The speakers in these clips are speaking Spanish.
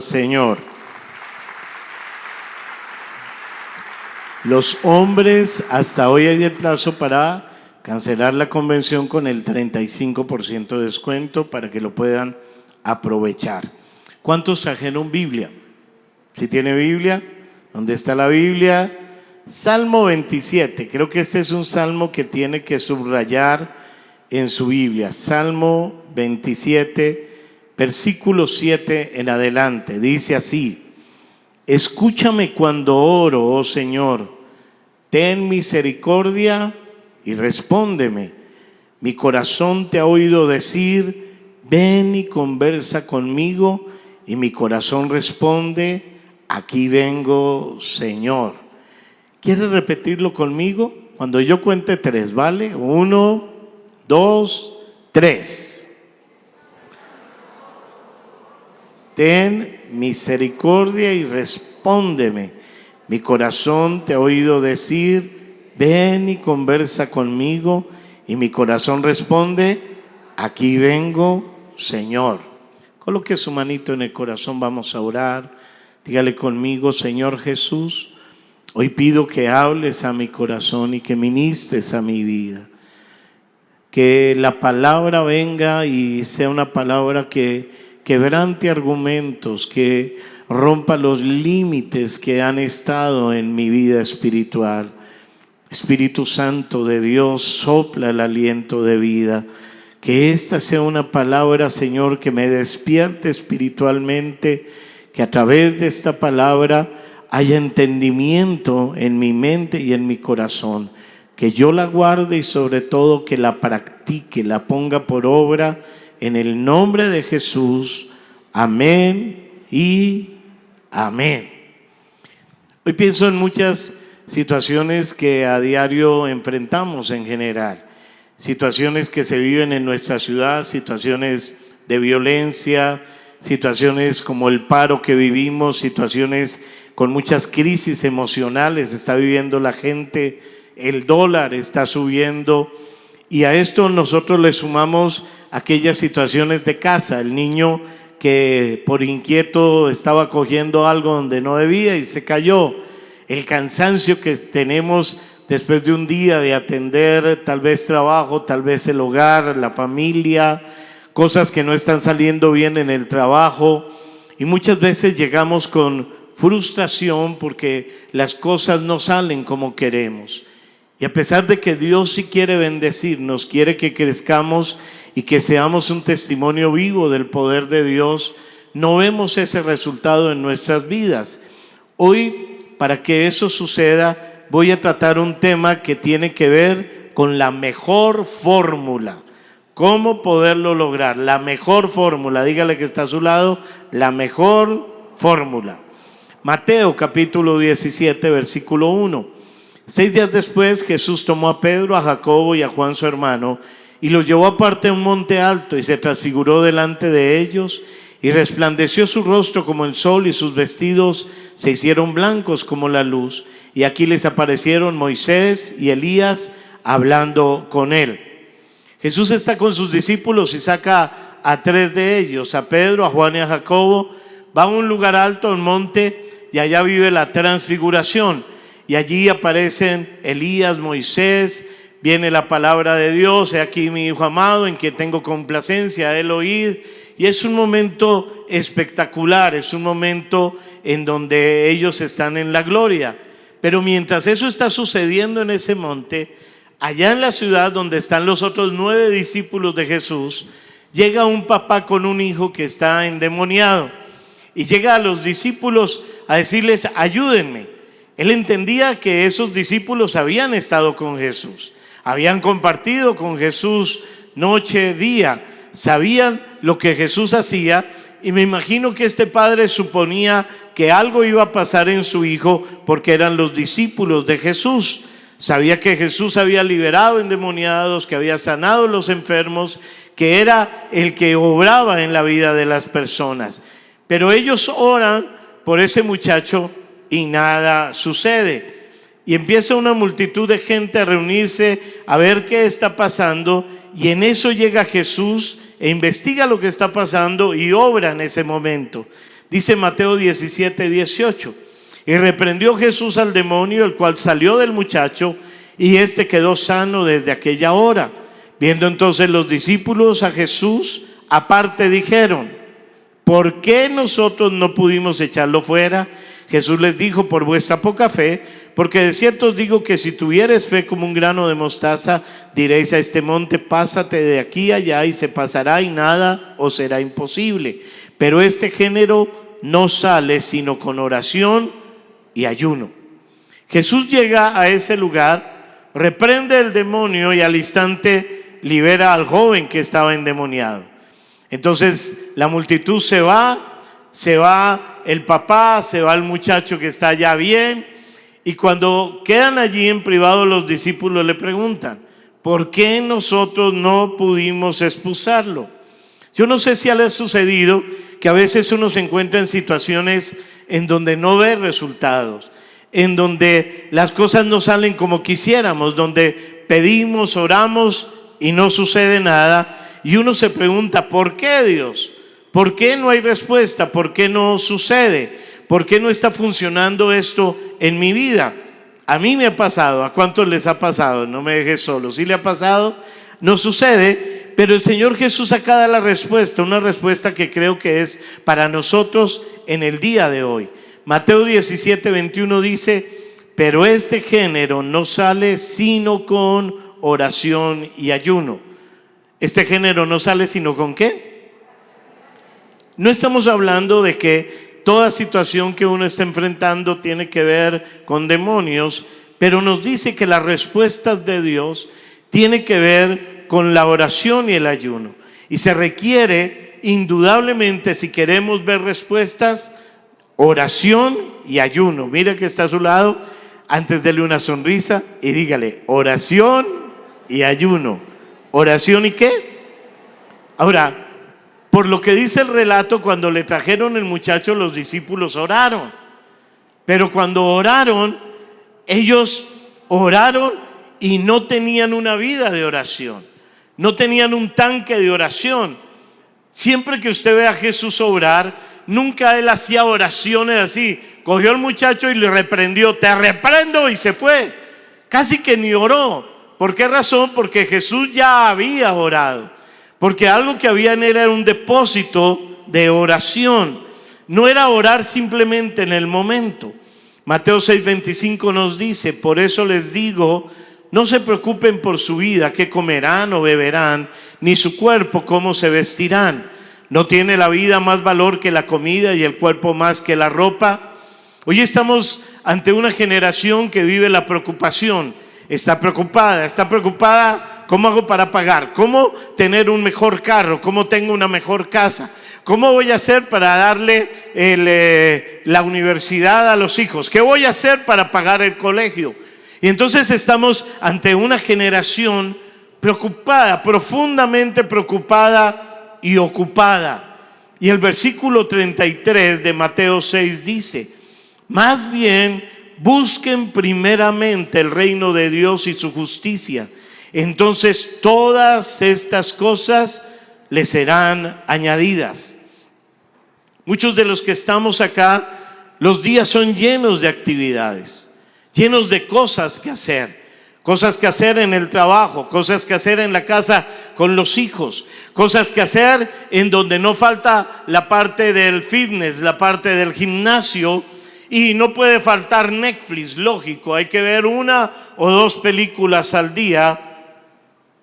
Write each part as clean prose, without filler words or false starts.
Señor. Los hombres, hasta hoy hay el plazo para cancelar la convención con el 35% de descuento para que lo puedan aprovechar. ¿Cuántos trajeron Biblia? Si tiene Biblia, ¿dónde está la Biblia? Salmo 27, creo que este es un salmo que tiene que subrayar en su Biblia. Salmo 27, versículo 7 en adelante, dice así: escúchame cuando oro, oh Señor, ten misericordia y respóndeme. Mi corazón te ha oído decir, ven y conversa conmigo, y mi corazón responde, aquí vengo, Señor. ¿Quieres repetirlo conmigo? Cuando yo cuente 3, ¿vale? 1, 2, 3. Ten misericordia y respóndeme. Mi corazón te ha oído decir, ven y conversa conmigo, y mi corazón responde, aquí vengo, Señor. Coloque su manito en el corazón, vamos a orar. Dígale conmigo: Señor Jesús, hoy pido que hables a mi corazón y que ministres a mi vida. Que la palabra venga y sea una palabra que quebrante argumentos, que rompa los límites que han estado en mi vida espiritual. Espíritu Santo de Dios, sopla el aliento de vida. Que esta sea una palabra, Señor, que me despierte espiritualmente, que a través de esta palabra haya entendimiento en mi mente y en mi corazón. Que yo la guarde y sobre todo que la practique, la ponga por obra en el nombre de Jesús. Amén y amén. Hoy pienso en muchas situaciones que a diario enfrentamos en general. Situaciones que se viven en nuestra ciudad, situaciones de violencia, situaciones como el paro que vivimos, situaciones con muchas crisis emocionales está viviendo la gente, el dólar está subiendo, y a esto nosotros le sumamos aquellas situaciones de casa, el niño que por inquieto estaba cogiendo algo donde no debía y se cayó, el cansancio que tenemos después de un día de atender tal vez trabajo, tal vez el hogar, la familia, cosas que no están saliendo bien en el trabajo, y muchas veces llegamos con frustración porque las cosas no salen como queremos. Y a pesar de que Dios sí quiere bendecirnos, quiere que crezcamos y que seamos un testimonio vivo del poder de Dios, no vemos ese resultado en nuestras vidas. Hoy, para que eso suceda, voy a tratar un tema que tiene que ver con la mejor fórmula. ¿Cómo poderlo lograr? La mejor fórmula. Dígale que está a su lado, la mejor fórmula. Mateo capítulo 17, versículo 1. 6 días después, Jesús tomó a Pedro, a Jacobo y a Juan su hermano, y los llevó aparte a un monte alto, y se transfiguró delante de ellos, y resplandeció su rostro como el sol, y sus vestidos se hicieron blancos como la luz. Y aquí les aparecieron Moisés y Elías hablando con él. Jesús está con sus discípulos y saca a 3 de ellos, a Pedro, a Juan y a Jacobo. Va a un lugar alto, a un monte, y allá vive la transfiguración. Y allí aparecen Elías, Moisés, viene la palabra de Dios: he aquí mi hijo amado, en quien tengo complacencia, a él oíd. Y es un momento espectacular, es un momento en donde ellos están en la gloria. Pero mientras eso está sucediendo en ese monte, allá en la ciudad donde están los otros 9 discípulos de Jesús, llega un papá con un hijo que está endemoniado. Y llega a los discípulos a decirles: ayúdenme. Él entendía que esos discípulos habían estado con Jesús, habían compartido con Jesús noche, día, sabían lo que Jesús hacía, y me imagino que este padre suponía que algo iba a pasar en su hijo porque eran los discípulos de Jesús. Sabía que Jesús había liberado endemoniados, que había sanado los enfermos, que era el que obraba en la vida de las personas. Pero ellos oran por ese muchacho y nada sucede. Y empieza una multitud de gente a reunirse a ver qué está pasando, y en eso llega Jesús e investiga lo que está pasando y obra en ese momento. Dice Mateo 17:18. Y reprendió Jesús al demonio, el cual salió del muchacho, y éste quedó sano desde aquella hora. Viendo entonces los discípulos a Jesús, aparte dijeron: ¿por qué nosotros no pudimos echarlo fuera? Jesús les dijo: por vuestra poca fe, porque de cierto os digo que si tuvieres fe como un grano de mostaza, diréis a este monte: pásate de aquí allá, y se pasará, y nada os será imposible. Pero este género no sale sino con oración y ayuno. Jesús llega a ese lugar, reprende el demonio y al instante libera al joven que estaba endemoniado. Entonces la multitud se va el papá, se va el muchacho que está ya bien, y cuando quedan allí en privado los discípulos le preguntan: ¿por qué nosotros no pudimos expulsarlo? Yo no sé si le ha sucedido que a veces uno se encuentra en situaciones en donde no ve resultados, en donde las cosas no salen como quisiéramos, donde pedimos, oramos y no sucede nada, y uno se pregunta: ¿por qué, Dios? ¿Por qué no hay respuesta? ¿Por qué no sucede? ¿Por qué no está funcionando esto en mi vida? A mí me ha pasado. ¿A cuántos les ha pasado? No me dejes solo. ¿Sí le ha pasado? No sucede, pero el Señor Jesús acá da la respuesta, una respuesta que creo que es para nosotros en el día de hoy. Mateo 17:21 dice: pero este género no sale sino con oración y ayuno. Este género no sale sino con ¿qué? No estamos hablando de que toda situación que uno está enfrentando tiene que ver con demonios, pero nos dice que las respuestas de Dios tienen que ver con la oración y el ayuno. Y se requiere indudablemente, si queremos ver respuestas, oración y ayuno. Mire que está a su lado, antes dele una sonrisa y dígale: oración y ayuno. ¿Oración y qué? Ahora, por lo que dice el relato, cuando le trajeron el muchacho, los discípulos oraron. Pero cuando oraron, ellos oraron y no tenían una vida de oración. No tenían un tanque de oración. Siempre que usted ve a Jesús orar, nunca él hacía oraciones así. Cogió al muchacho y le reprendió: te reprendo, y se fue. Casi que ni oró. ¿Por qué razón? Porque Jesús ya había orado. Porque algo que había en él era un depósito de oración. No era orar simplemente en el momento. Mateo 6:25 nos dice: por eso les digo, no se preocupen por su vida, qué comerán o beberán, ni su cuerpo, cómo se vestirán. ¿No tiene la vida más valor que la comida y el cuerpo más que la ropa? Hoy estamos ante una generación que vive la preocupación. Está preocupada. ¿Cómo hago para pagar? ¿Cómo tener un mejor carro? ¿Cómo tengo una mejor casa? ¿Cómo voy a hacer para darle la universidad a los hijos? ¿Qué voy a hacer para pagar el colegio? Y entonces estamos ante una generación preocupada, profundamente preocupada y ocupada. Y el versículo 33 de Mateo 6 dice: más bien busquen primeramente el reino de Dios y su justicia, entonces todas estas cosas les serán añadidas. Muchos de los que estamos acá, los días son llenos de actividades, llenos de cosas que hacer en el trabajo, cosas que hacer en la casa con los hijos, cosas que hacer en donde no falta la parte del fitness, la parte del gimnasio, y no puede faltar Netflix, lógico, hay que ver 1 o 2 películas al día,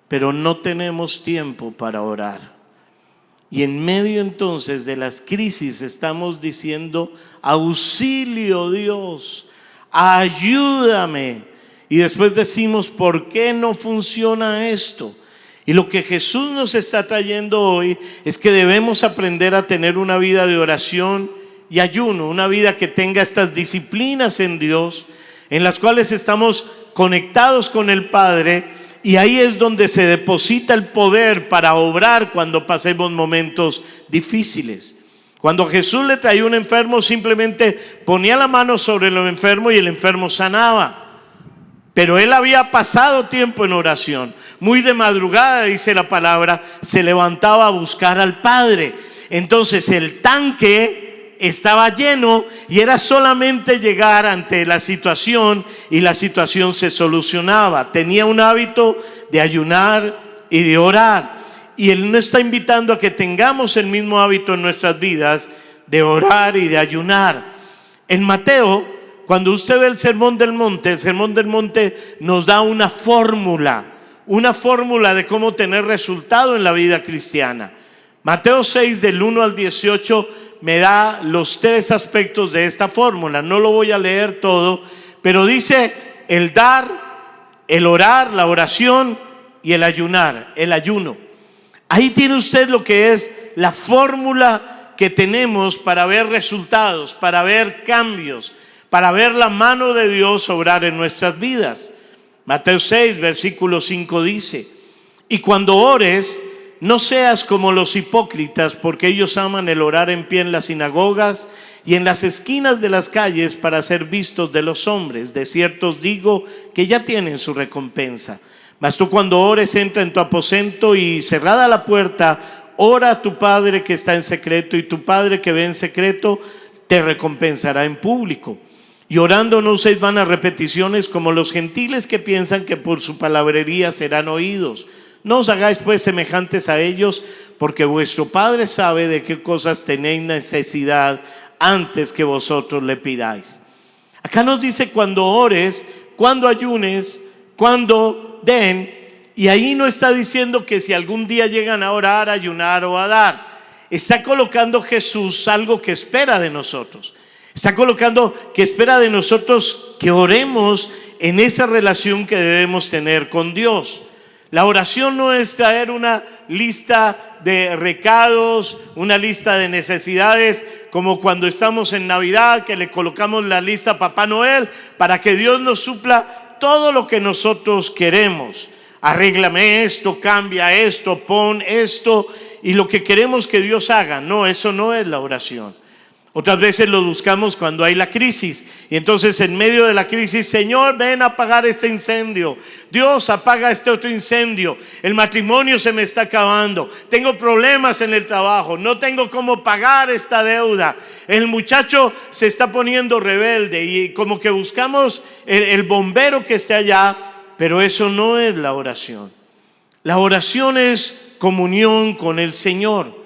pero no tenemos tiempo para orar. Y en medio entonces de las crisis estamos diciendo: auxilio, Dios, ayúdame. Y después decimos: ¿por qué no funciona esto? Y lo que Jesús nos está trayendo hoy es que debemos aprender a tener una vida de oración y ayuno, una vida que tenga estas disciplinas en Dios, en las cuales estamos conectados con el Padre. Y ahí es donde se deposita el poder para obrar cuando pasemos momentos difíciles. Cuando Jesús le traía un enfermo, simplemente ponía la mano sobre el enfermo y el enfermo sanaba. Pero él había pasado tiempo en oración. Muy de madrugada, dice la palabra, se levantaba a buscar al Padre. Entonces el tanque estaba lleno y era solamente llegar ante la situación y la situación se solucionaba. Tenía un hábito de ayunar y de orar. Y Él nos está invitando a que tengamos el mismo hábito en nuestras vidas de orar y de ayunar. En Mateo, cuando usted ve el Sermón del Monte nos da una fórmula de cómo tener resultado en la vida cristiana. Mateo 6 del 1 al 18 me da los 3 aspectos de esta fórmula. No lo voy a leer todo, pero dice el dar, el orar, la oración y el ayunar, el ayuno. Ahí tiene usted lo que es la fórmula que tenemos para ver resultados, para ver cambios, para ver la mano de Dios obrar en nuestras vidas. Mateo 6, versículo 5 dice: y cuando ores, no seas como los hipócritas, porque ellos aman el orar en pie en las sinagogas y en las esquinas de las calles para ser vistos de los hombres. De cierto os digo que ya tienen su recompensa. Mas tú cuando ores, entra en tu aposento y cerrada la puerta, ora a tu Padre que está en secreto, y tu Padre que ve en secreto te recompensará en público. Y orando no uséis vanas repeticiones como los gentiles, que piensan que por su palabrería serán oídos. No os hagáis pues semejantes a ellos, porque vuestro Padre sabe de qué cosas tenéis necesidad antes que vosotros le pidáis. Acá nos dice cuando ores, cuando ayunes, cuando den. Y ahí no está diciendo que si algún día llegan a orar, a ayunar o a dar. Está colocando Jesús algo que espera de nosotros. Está colocando que espera de nosotros que oremos en esa relación que debemos tener con Dios. La oración no es traer una lista de recados, una lista de necesidades, como cuando estamos en Navidad, que le colocamos la lista a Papá Noel para que Dios nos supla todo lo que nosotros queremos. Arréglame esto, cambia esto, pon esto, y lo que queremos que Dios haga. No, eso no es la oración. Otras veces lo buscamos cuando hay la crisis, y entonces en medio de la crisis: Señor, ven a apagar este incendio. Dios, apaga este otro incendio. El matrimonio se me está acabando. Tengo problemas en el trabajo. No tengo cómo pagar esta deuda. El muchacho se está poniendo rebelde, y como que buscamos el bombero que esté allá, pero eso no es la oración. La oración es comunión con el Señor.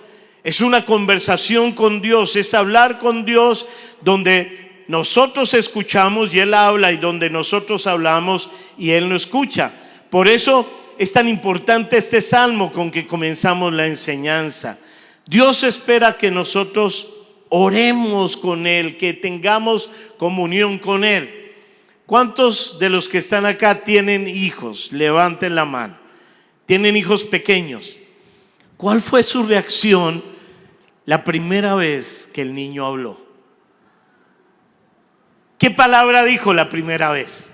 Es una conversación con Dios, es hablar con Dios, donde nosotros escuchamos y Él habla, y donde nosotros hablamos y Él nos escucha. Por eso es tan importante este salmo con que comenzamos la enseñanza. Dios espera que nosotros oremos con Él, que tengamos comunión con Él. ¿Cuántos de los que están acá tienen hijos? Levanten la mano. ¿Tienen hijos pequeños? ¿Cuál fue su reacción la primera vez que el niño habló? ¿Qué palabra dijo la primera vez?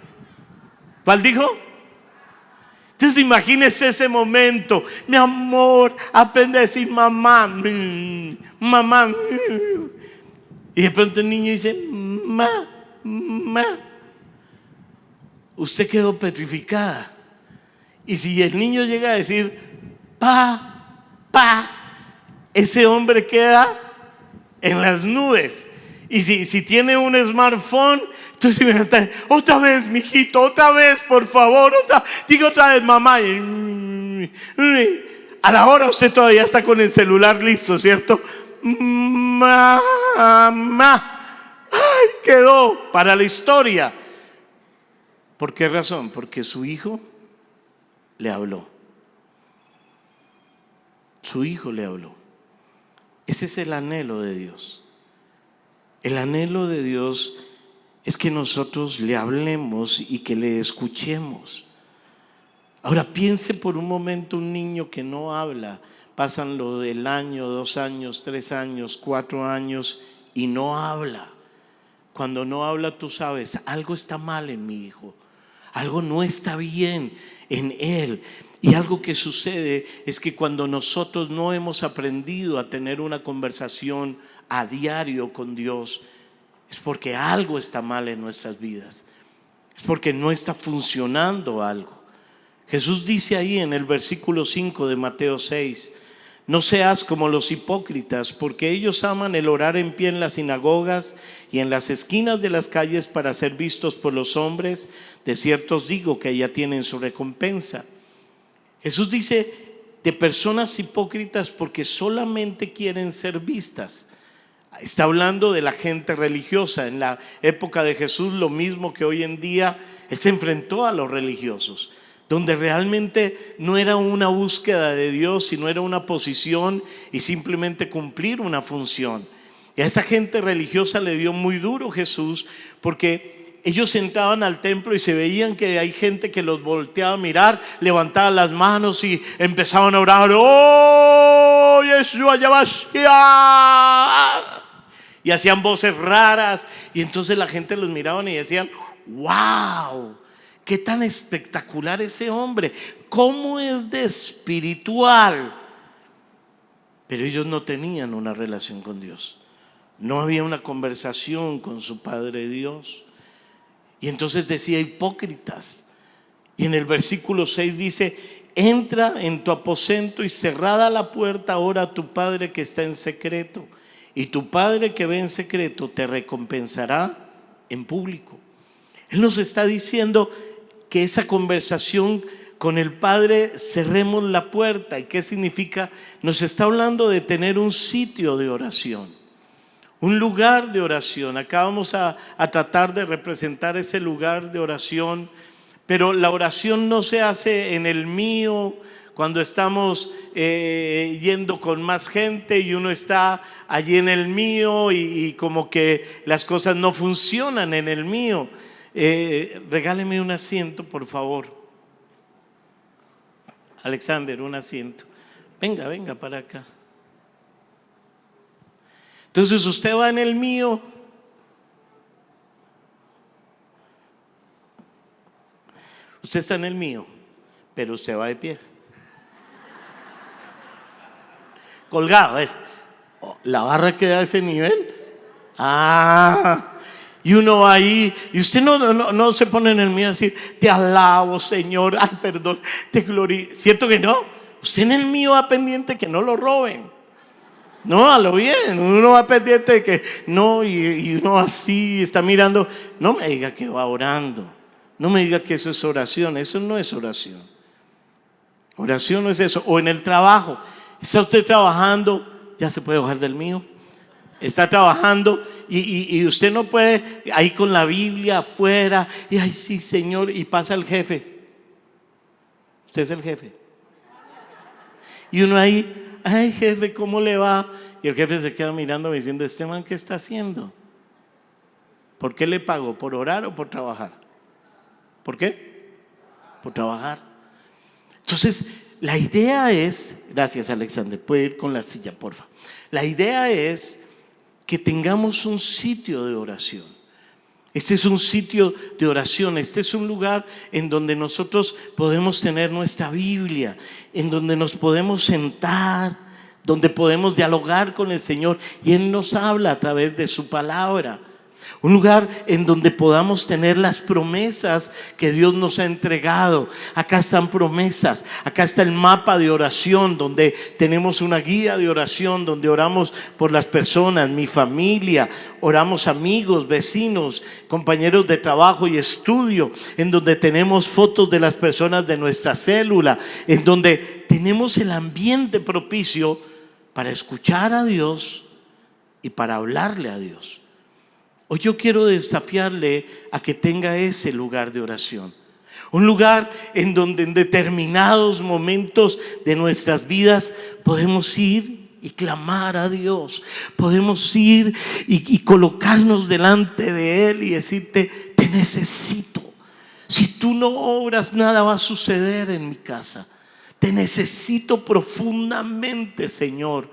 ¿Cuál dijo? Entonces imagínese ese momento. Mi amor, aprende a decir mamá, mamá. Y de pronto el niño dice ma. Usted quedó petrificada. Y si el niño llega a decir pa, ese hombre queda en las nubes. Y si tiene un smartphone, entonces imagínate: otra vez, mijito, otra vez, por favor, diga otra vez, mamá. A la hora usted todavía está con el celular listo, ¿cierto? Mamá. Ay, quedó para la historia. ¿Por qué razón? Porque su hijo le habló. Su hijo le habló. Ese es el anhelo de Dios. El anhelo de Dios es que nosotros le hablemos y que le escuchemos. Ahora piense por un momento un niño que no habla. Pasan el año, 2 años, 3 años, 4 años y no habla. Cuando no habla, tú sabes, algo está mal en mi hijo. Algo no está bien en él. Y algo que sucede es que cuando nosotros no hemos aprendido a tener una conversación a diario con Dios, es porque algo está mal en nuestras vidas. Es porque no está funcionando algo. Jesús dice ahí en el versículo 5 de Mateo 6: No seas como los hipócritas, porque ellos aman el orar en pie en las sinagogas y en las esquinas de las calles para ser vistos por los hombres. De cierto os digo que ya tienen su recompensa. Jesús dice de personas hipócritas porque solamente quieren ser vistas. Está hablando de la gente religiosa. En la época de Jesús, lo mismo que hoy en día, Él se enfrentó a los religiosos, donde realmente no era una búsqueda de Dios, sino era una posición y simplemente cumplir una función. Y a esa gente religiosa le dio muy duro Jesús, porque ellos entraban al templo y se veían que hay gente que los volteaba a mirar, levantaban las manos y empezaban a orar. ¡Oh, Yeshua Yamashia! Y hacían voces raras, y entonces la gente los miraban y decían: ¡wow! ¡Qué tan espectacular ese hombre! ¿Cómo es de espiritual? Pero ellos no tenían una relación con Dios. No había una conversación con su Padre Dios. Y entonces decía hipócritas. Y en el versículo 6 dice: entra en tu aposento y cerrada la puerta, ora a tu Padre que está en secreto. Y tu Padre que ve en secreto te recompensará en público. Él nos está diciendo que esa conversación con el Padre, cerremos la puerta. ¿Y qué significa? Nos está hablando de tener un sitio de oración, un lugar de oración. Acá vamos a tratar de representar ese lugar de oración, pero la oración no se hace en el mío, cuando estamos yendo con más gente y uno está allí en el mío y como que las cosas no funcionan en el mío. Regáleme un asiento, por favor. Alexander, un asiento. Venga para acá. Entonces usted va en el mío. Usted está en el mío, pero usted va de pie. Colgado. La barra queda a ese nivel. Y uno va ahí, y usted no se pone en el mío a decir: te alabo, Señor, ay, perdón, te glorifico. ¿Cierto que no? Usted en el mío va pendiente que no lo roben. No, a lo bien, uno va pendiente de que no, y uno así está mirando. No me diga que va orando, no me diga que eso es oración. Eso no es oración. Oración no es eso. O en el trabajo, está usted trabajando, ya se puede bajar del mío. Está trabajando y usted no puede ahí con la Biblia afuera y ay sí, Señor, y pasa el jefe. Usted es el jefe. Y uno ahí: ay, jefe, ¿cómo le va? Y el jefe se queda mirando diciendo: este man, ¿qué está haciendo? ¿Por qué le pago? ¿Por orar o por trabajar? ¿Por qué? Por trabajar. Entonces, la idea es, gracias Alexander, puede ir con la silla, porfa. La idea es que tengamos un sitio de oración. Este es un sitio de oración. Este es un lugar en donde nosotros podemos tener nuestra Biblia, en donde nos podemos sentar, donde podemos dialogar con el Señor y Él nos habla a través de su palabra. Un lugar en donde podamos tener las promesas que Dios nos ha entregado. Acá están promesas, acá está el mapa de oración, donde tenemos una guía de oración, donde oramos por las personas, mi familia, oramos amigos, vecinos, compañeros de trabajo y estudio, en donde tenemos fotos de las personas de nuestra célula, en donde tenemos el ambiente propicio para escuchar a Dios y para hablarle a Dios. Hoy yo quiero desafiarle a que tenga ese lugar de oración. Un lugar en donde en determinados momentos de nuestras vidas podemos ir y clamar a Dios. Podemos ir y colocarnos delante de Él y decirte: te necesito. Si tú no obras, nada va a suceder en mi casa. Te necesito profundamente, Señor.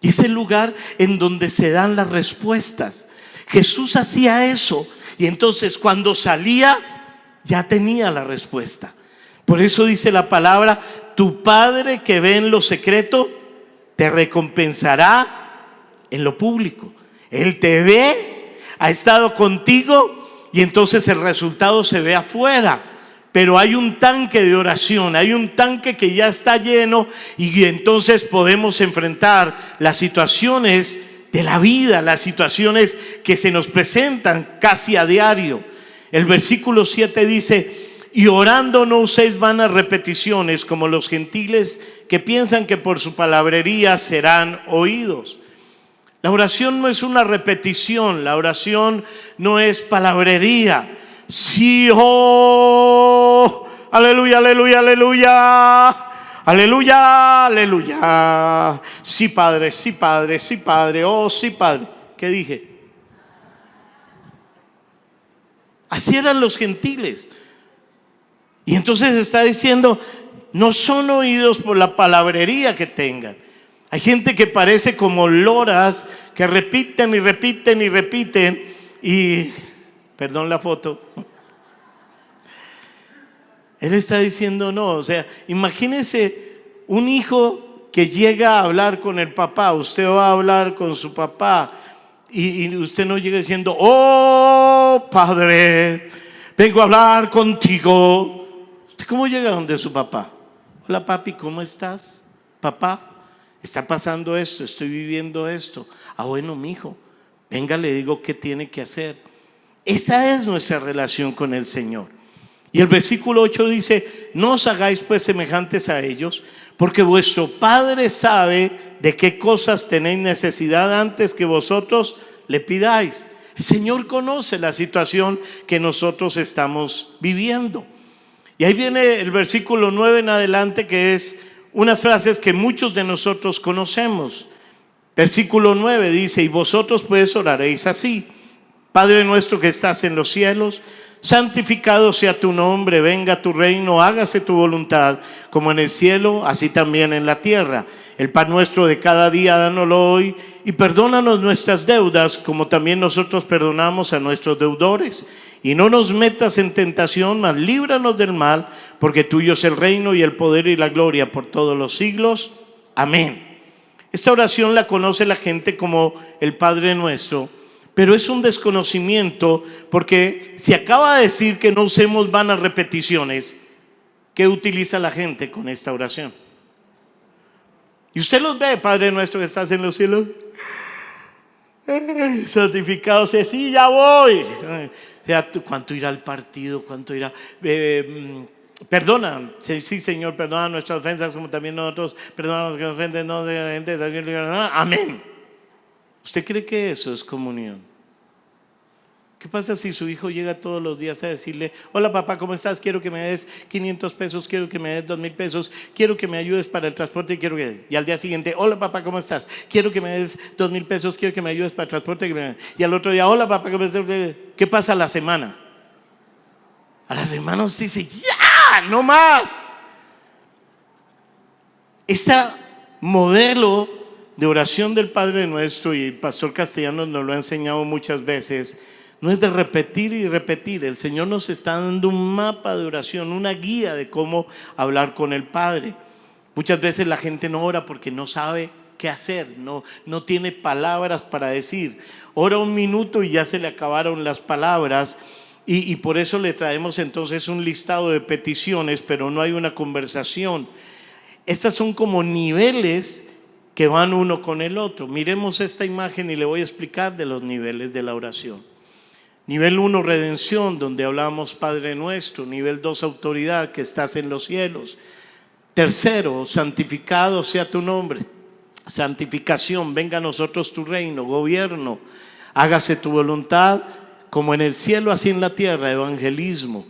Y es el lugar en donde se dan las respuestas. Jesús hacía eso y entonces cuando salía ya tenía la respuesta. Por eso dice la palabra: tu Padre que ve en lo secreto te recompensará en lo público. Él te ve, ha estado contigo y entonces el resultado se ve afuera. pero hay un tanque de oración, hay un tanque que ya está lleno y entonces podemos enfrentar las situaciones de la vida, las situaciones que se nos presentan casi a diario. El versículo 7 dice: y orando no uséis vanas repeticiones como los gentiles que piensan que por su palabrería serán oídos. La oración no es una repetición, la oración no es palabrería. Sí, oh, aleluya, aleluya, aleluya, aleluya, aleluya. Sí, Padre, sí, Padre, sí, Padre, oh, sí, Padre. ¿Qué dije? Así eran los gentiles. Y entonces está diciendo, no son oídos por la palabrería que tengan. Hay gente que parece como loras que repiten y repiten y repiten y, perdón la foto, él está diciendo no. O sea, imagínese un hijo que llega a hablar con el papá. Usted va a hablar con su papá y usted no llega diciendo: oh Padre, vengo a hablar contigo. ¿Usted cómo llega donde su papá? Hola papi, ¿cómo estás? Papá, está pasando esto, estoy viviendo esto. Ah, bueno, mijo, venga, le digo qué tiene que hacer. Esa es nuestra relación con el Señor. Y el versículo 8 dice: no os hagáis pues semejantes a ellos, porque vuestro Padre sabe de qué cosas tenéis necesidad antes que vosotros le pidáis. El Señor conoce la situación que nosotros estamos viviendo. Y ahí viene el versículo 9 en adelante, que es unas frases que muchos de nosotros conocemos. Versículo 9 dice: y vosotros pues oraréis así: Padre nuestro que estás en los cielos, santificado sea tu nombre, venga tu reino, hágase tu voluntad, como en el cielo, así también en la tierra. El pan nuestro de cada día, dánoslo hoy, y perdónanos nuestras deudas, como también nosotros perdonamos a nuestros deudores. Y no nos metas en tentación, mas líbranos del mal, porque tuyo es el reino y el poder y la gloria por todos los siglos. Amén. Esta oración la conoce la gente como el Padre Nuestro, pero es un desconocimiento porque se acaba de decir que no usemos vanas repeticiones. ¿Qué utiliza la gente con esta oración? Y usted los ve: Padre Nuestro que estás en los cielos, santificado sea. Sí, ya voy. ¿Cuánto irá al partido? ¿Cuánto irá? Perdona, sí Señor, perdona nuestras ofensas como también nosotros perdonamos que nos ofenden, no de la gente. Amén. ¿Usted cree que eso es comunión? ¿Qué pasa si su hijo llega todos los días a decirle: hola papá, ¿cómo estás? Quiero que me des 500 pesos, quiero que me des 2,000 pesos, quiero que me ayudes para el transporte y al día siguiente: hola papá, ¿cómo estás? Quiero que me des 2,000 pesos, quiero que me ayudes para el transporte y al otro día: hola papá, ¿cómo estás? ¿Qué pasa a la semana? A la semana usted dice: ¡ya! ¡No más! Este modelo de oración del Padre Nuestro, y el pastor Castellanos nos lo ha enseñado muchas veces, no es de repetir y repetir. El Señor nos está dando un mapa de oración, una guía de cómo hablar con el Padre. Muchas veces la gente no ora porque no sabe qué hacer, no tiene palabras para decir. Ora un minuto y ya se le acabaron las palabras. Y por eso le traemos entonces un listado de peticiones, pero no hay una conversación. Estas son como niveles que van uno con el otro. Miremos esta imagen y le voy a explicar de los niveles de la oración. Nivel 1, redención, donde hablamos Padre Nuestro. Nivel 2, autoridad, que estás en los cielos. Tercero, santificado sea tu nombre. Santificación, venga a nosotros tu reino. Gobierno, hágase tu voluntad, como en el cielo, así en la tierra. Evangelismo,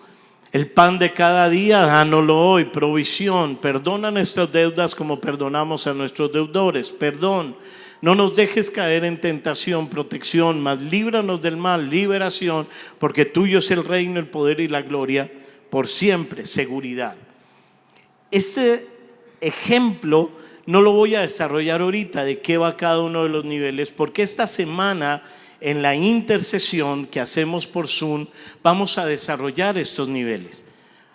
el pan de cada día, dánoslo hoy. Provisión, perdona nuestras deudas como perdonamos a nuestros deudores. Perdón. No nos dejes caer en tentación. Protección, mas líbranos del mal. Liberación, porque tuyo es el reino, el poder y la gloria por siempre. Seguridad. Ese ejemplo no lo voy a desarrollar ahorita de qué va cada uno de los niveles, porque esta semana en la intercesión que hacemos por Zoom vamos a desarrollar estos niveles.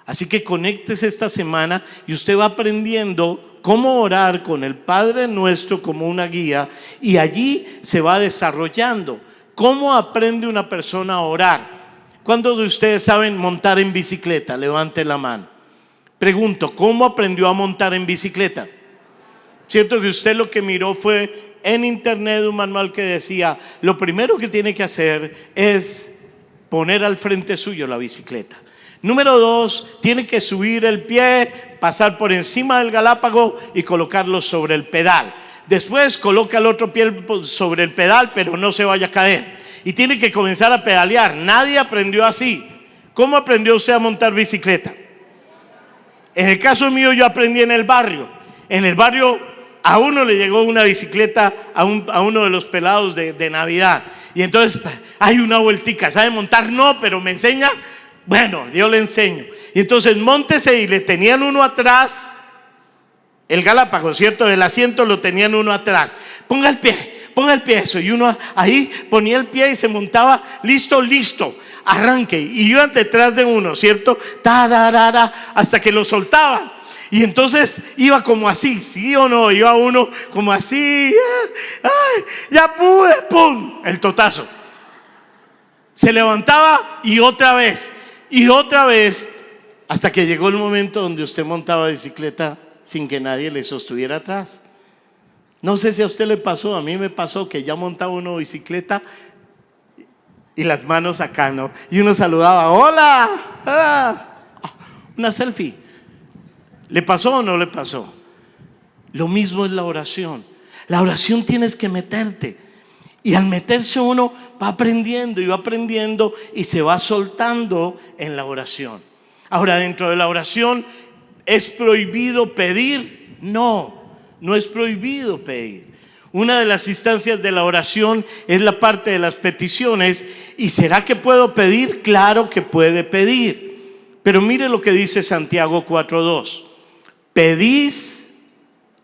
Así que conéctese esta semana y usted va aprendiendo cómo orar con el Padre Nuestro como una guía, y allí se va desarrollando. ¿Cómo aprende una persona a orar? ¿Cuántos de ustedes saben montar en bicicleta? Levante la mano. Pregunto, ¿cómo aprendió a montar en bicicleta? Cierto que usted lo que miró fue en internet un manual que decía, lo primero que tiene que hacer es poner al frente suyo la bicicleta. Número 2, tiene que subir el pie, pasar por encima del galápago y colocarlo sobre el pedal. Después coloca el otro pie sobre el pedal, pero no se vaya a caer. Y tiene que comenzar a pedalear. Nadie aprendió así. ¿Cómo aprendió usted a montar bicicleta? En el caso mío, yo aprendí en el barrio. En el barrio a uno le llegó una bicicleta a uno de los pelados de Navidad. Y entonces hay una vueltica. ¿Sabe montar? No, pero me enseña. Bueno, yo le enseño. Y entonces móntese, y le tenían uno atrás. El galápago, ¿cierto? El asiento lo tenían uno atrás. Ponga el pie eso. Y uno ahí ponía el pie y se montaba, listo, arranque. Y yo detrás de uno, ¿cierto? Hasta que lo soltaban. Y entonces iba como así, ¿sí o no? Iba uno como así. ¡Ay, ya pude! ¡Pum! El totazo. Se levantaba y otra vez, hasta que llegó el momento donde usted montaba bicicleta sin que nadie le sostuviera atrás. No sé si a usted le pasó, a mí me pasó que ya montaba uno bicicleta y las manos acá, ¿no? Y uno saludaba, ¡hola! Una selfie. ¿Le pasó o no le pasó? Lo mismo es la oración. La oración tienes que meterte. Y al meterse uno va aprendiendo y se va soltando en la oración. Ahora, dentro de la oración, ¿es prohibido pedir? No es prohibido pedir. Una de las instancias de la oración es la parte de las peticiones. ¿Y será que puedo pedir? Claro que puede pedir. Pero mire lo que dice Santiago 4:2. Pedís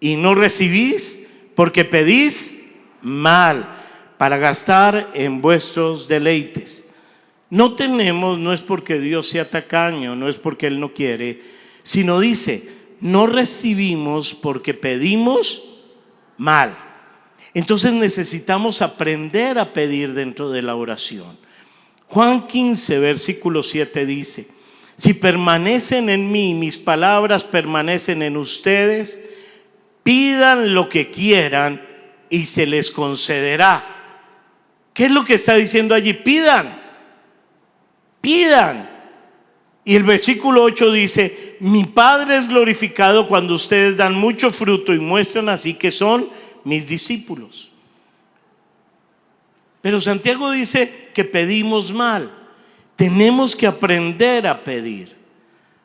y no recibís, porque pedís mal, para gastar en vuestros deleites. No es porque Dios sea tacaño, no es porque Él no quiere, sino dice, no recibimos porque pedimos mal. Entonces necesitamos aprender a pedir dentro de la oración. Juan 15, versículo 7 dice, si permanecen en mí, mis palabras permanecen en ustedes, pidan lo que quieran y se les concederá. ¿Qué es lo que está diciendo allí? Pidan. Y el versículo 8 dice, mi Padre es glorificado cuando ustedes dan mucho fruto y muestran así que son mis discípulos. Pero Santiago dice que pedimos mal. Tenemos que aprender a pedir.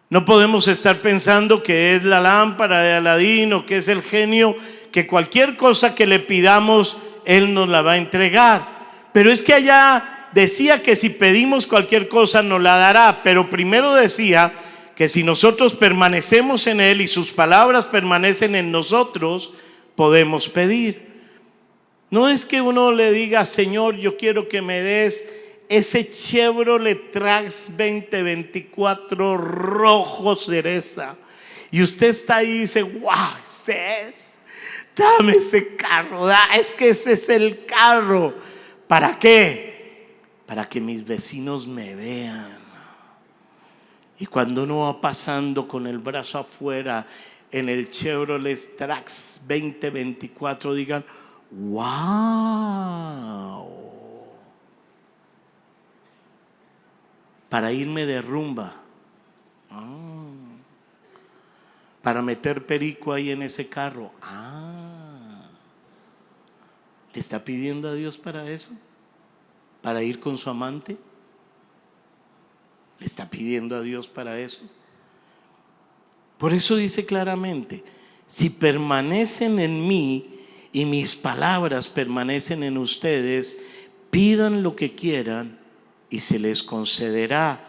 No podemos estar pensando que es la lámpara de Aladín o que es el genio, que cualquier cosa que le pidamos, Él nos la va a entregar. Pero es que allá decía que si pedimos cualquier cosa nos la dará, pero primero decía que si nosotros permanecemos en Él y sus palabras permanecen en nosotros, podemos pedir. No es que uno le diga, Señor, yo quiero que me des ese Chevrolet Trax 2024 rojo cereza, y usted está ahí y dice, wow, ese es, dame ese carro, es que ese es el carro. ¿Para qué? Para que mis vecinos me vean. Y cuando uno va pasando con el brazo afuera en el Chevrolet Trax 2024, digan, wow. Para irme de rumba, para meter perico ahí en ese carro. ¿Le está pidiendo a Dios para eso? ¿Para ir con su amante? ¿Le está pidiendo a Dios para eso? Por eso dice claramente, si permanecen en mí y mis palabras permanecen en ustedes, pidan lo que quieran y se les concederá.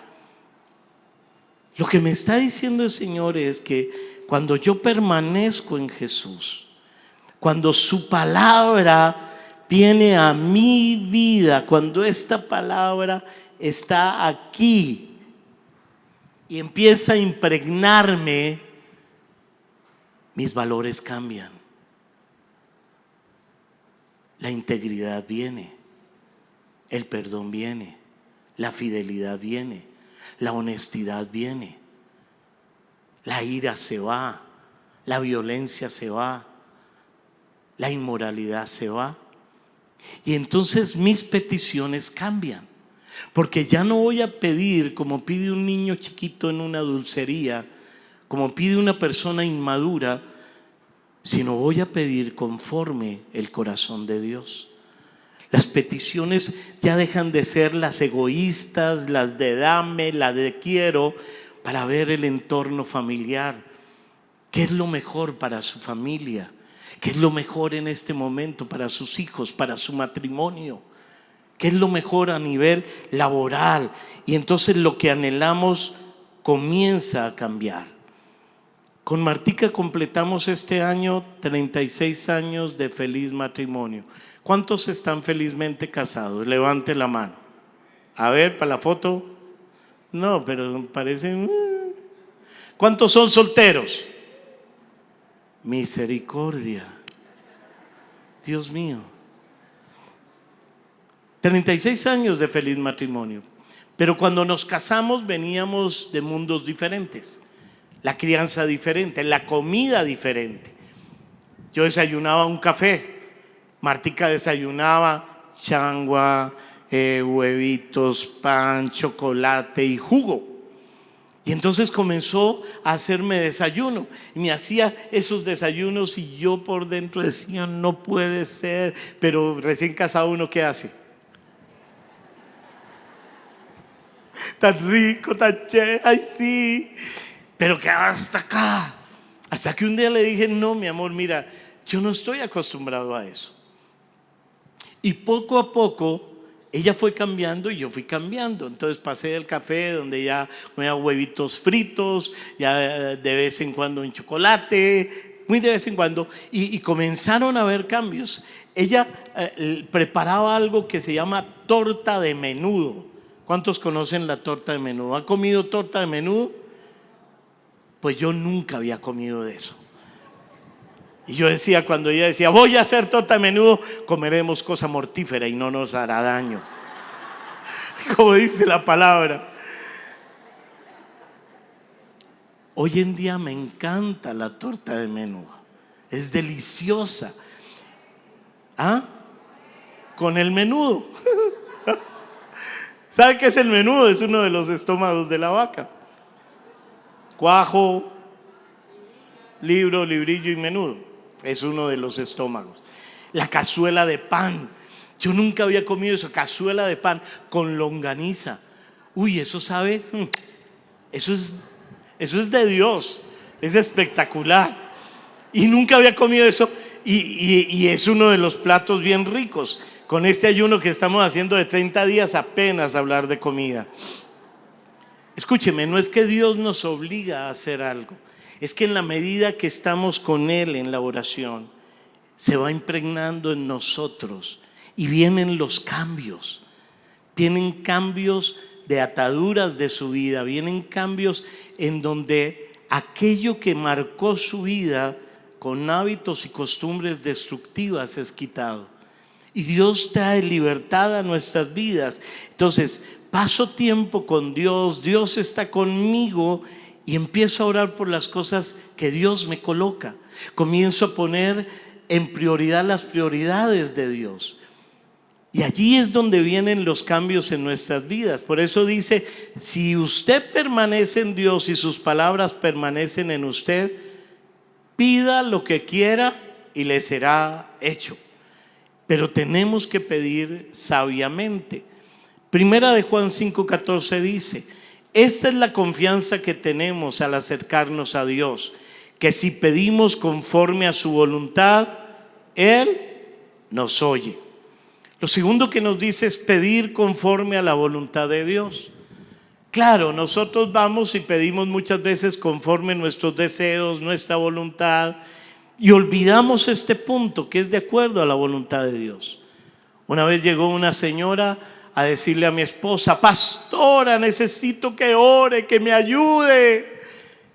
Lo que me está diciendo el Señor es que cuando yo permanezco en Jesús, cuando su palabra viene a mi vida, cuando esta palabra está aquí y empieza a impregnarme, mis valores cambian. La integridad viene, el perdón viene, la fidelidad viene, la honestidad viene, la ira se va, la violencia se va, la inmoralidad se va. Y entonces mis peticiones cambian, porque ya no voy a pedir como pide un niño chiquito en una dulcería, como pide una persona inmadura, sino voy a pedir conforme el corazón de Dios. Las peticiones ya dejan de ser las egoístas, las de dame, la de quiero, para ver el entorno familiar. ¿Qué es lo mejor para su familia? ¿Qué es lo mejor en este momento para sus hijos, para su matrimonio? ¿Qué es lo mejor a nivel laboral? Y entonces lo que anhelamos comienza a cambiar. Con Martica completamos este año 36 años de feliz matrimonio. ¿Cuántos están felizmente casados? Levante la mano. A ver, para la foto. No, pero parecen... ¿Cuántos son solteros? Misericordia. Dios mío. 36 años de feliz matrimonio. Pero cuando nos casamos veníamos de mundos diferentes. La crianza diferente, la comida diferente. Yo desayunaba un café. Martica desayunaba changua, huevitos, pan, chocolate y jugo. Y entonces comenzó a hacerme desayuno. Y me hacía esos desayunos y yo por dentro decía, no puede ser. Pero recién casado, ¿uno qué hace? Tan rico, tan chévere, ay sí. Pero que hasta acá. Hasta que un día le dije, no, mi amor, mira, yo no estoy acostumbrado a eso. Y poco a poco ella fue cambiando y yo fui cambiando. Entonces pasé del café donde ya comía huevitos fritos, ya de vez en cuando un chocolate, muy de vez en cuando, y comenzaron a haber cambios. Ella preparaba algo que se llama torta de menudo. ¿Cuántos conocen la torta de menudo? ¿Han comido torta de menudo? Pues yo nunca había comido de eso. Y yo decía, cuando ella decía, voy a hacer torta de menudo, comeremos cosa mortífera y no nos hará daño. Como dice la palabra. Hoy en día me encanta la torta de menudo. Es deliciosa. ¿Ah? Con el menudo. ¿Sabe qué es el menudo? Es uno de los estómagos de la vaca. Cuajo, libro, librillo y menudo. Es uno de los estómagos. La cazuela de pan. Yo nunca había comido eso. Cazuela de pan con longaniza. Uy, eso sabe. Eso es de Dios. Es espectacular. Y nunca había comido eso. Y es uno de los platos bien ricos. Con este ayuno que estamos haciendo de 30 días, apenas hablar de comida. Escúcheme, no es que Dios nos obliga a hacer algo. Es que en la medida que estamos con Él en la oración, se va impregnando en nosotros y vienen los cambios. Vienen cambios de ataduras de su vida, vienen cambios en donde aquello que marcó su vida con hábitos y costumbres destructivas es quitado. Y Dios trae libertad a nuestras vidas. Entonces, paso tiempo con Dios, Dios está conmigo. Y empiezo a orar por las cosas que Dios me coloca. Comienzo a poner en prioridad las prioridades de Dios. Y allí es donde vienen los cambios en nuestras vidas. Por eso dice, si usted permanece en Dios y sus palabras permanecen en usted, pida lo que quiera y le será hecho. Pero tenemos que pedir sabiamente. Primera de Juan 5:14 dice, esta es la confianza que tenemos al acercarnos a Dios, que si pedimos conforme a su voluntad, Él nos oye. Lo segundo que nos dice es pedir conforme a la voluntad de Dios. Claro, nosotros vamos y pedimos muchas veces conforme nuestros deseos, nuestra voluntad, y olvidamos este punto que es de acuerdo a la voluntad de Dios. Una vez llegó una señora a decirle a mi esposa, pastora, necesito que ore, que me ayude.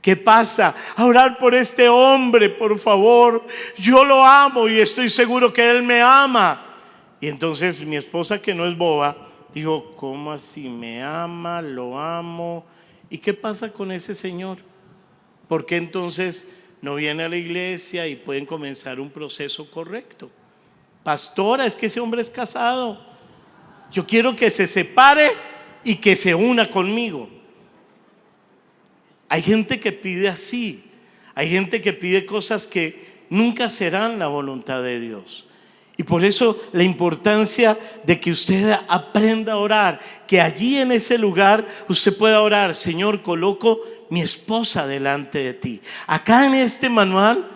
¿Qué pasa? A orar por este hombre, por favor. Yo lo amo y estoy seguro que él me ama. Y entonces mi esposa, que no es boba, Digo, ¿cómo así? ¿Me ama? ¿Lo amo? ¿Y qué pasa con ese señor? ¿Por qué entonces no viene a la iglesia y pueden comenzar un proceso correcto? Pastora, es que ese hombre es casado. Yo quiero que se separe y que se una conmigo. Hay gente que pide así. Hay gente que pide cosas que nunca serán la voluntad de Dios. Y por eso la importancia de que usted aprenda a orar, que allí en ese lugar usted pueda orar: Señor, coloco mi esposa delante de ti. Acá en este manual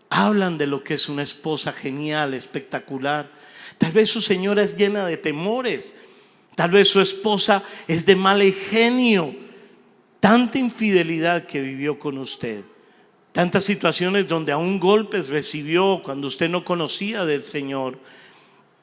hablan de lo que es una esposa genial, espectacular. Tal vez su señora es llena de temores, tal vez su esposa es de mal genio, tanta infidelidad que vivió con usted, tantas situaciones donde aún golpes recibió cuando usted no conocía del Señor.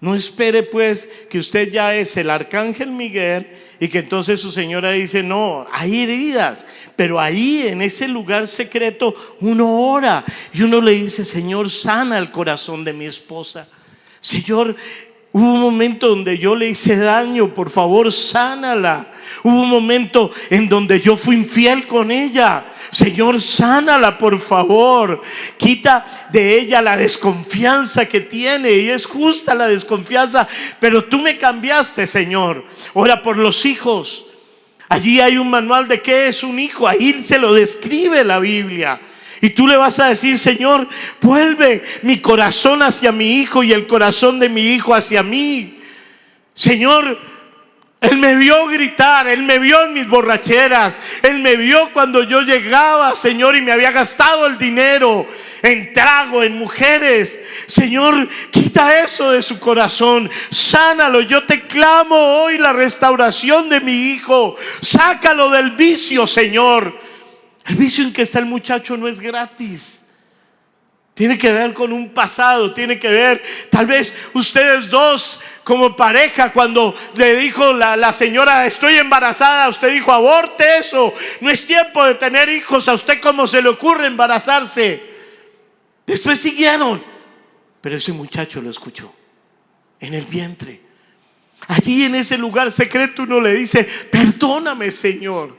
No espere pues que usted ya es el arcángel Miguel y que entonces su señora dice: no, hay heridas, pero ahí en ese lugar secreto uno ora y uno le dice: Señor, sana el corazón de mi esposa. Señor, hubo un momento donde yo le hice daño, por favor, sánala. Hubo un momento en donde yo fui infiel con ella. Señor, sánala, por favor. Quita de ella la desconfianza que tiene. Y es justa la desconfianza, pero tú me cambiaste, Señor. Ora por los hijos. Allí hay un manual de qué es un hijo. Ahí se lo describe la Biblia. Y tú le vas a decir: Señor, vuelve mi corazón hacia mi hijo y el corazón de mi hijo hacia mí. Señor, Él me vio gritar, Él me vio en mis borracheras, Él me vio cuando yo llegaba, Señor, y me había gastado el dinero en trago, en mujeres. Señor, quita eso de su corazón, sánalo. Yo te clamo hoy la restauración de mi hijo. Sácalo del vicio, Señor. El vicio en que está el muchacho no es gratis. Tiene que ver con un pasado, tiene que ver, tal vez ustedes dos como pareja, cuando le dijo la señora: estoy embarazada, usted dijo: aborte eso, no es tiempo de tener hijos. A usted cómo se le ocurre embarazarse. Después siguieron, pero ese muchacho lo escuchó en el vientre. Allí en ese lugar secreto uno le dice: perdóname, Señor,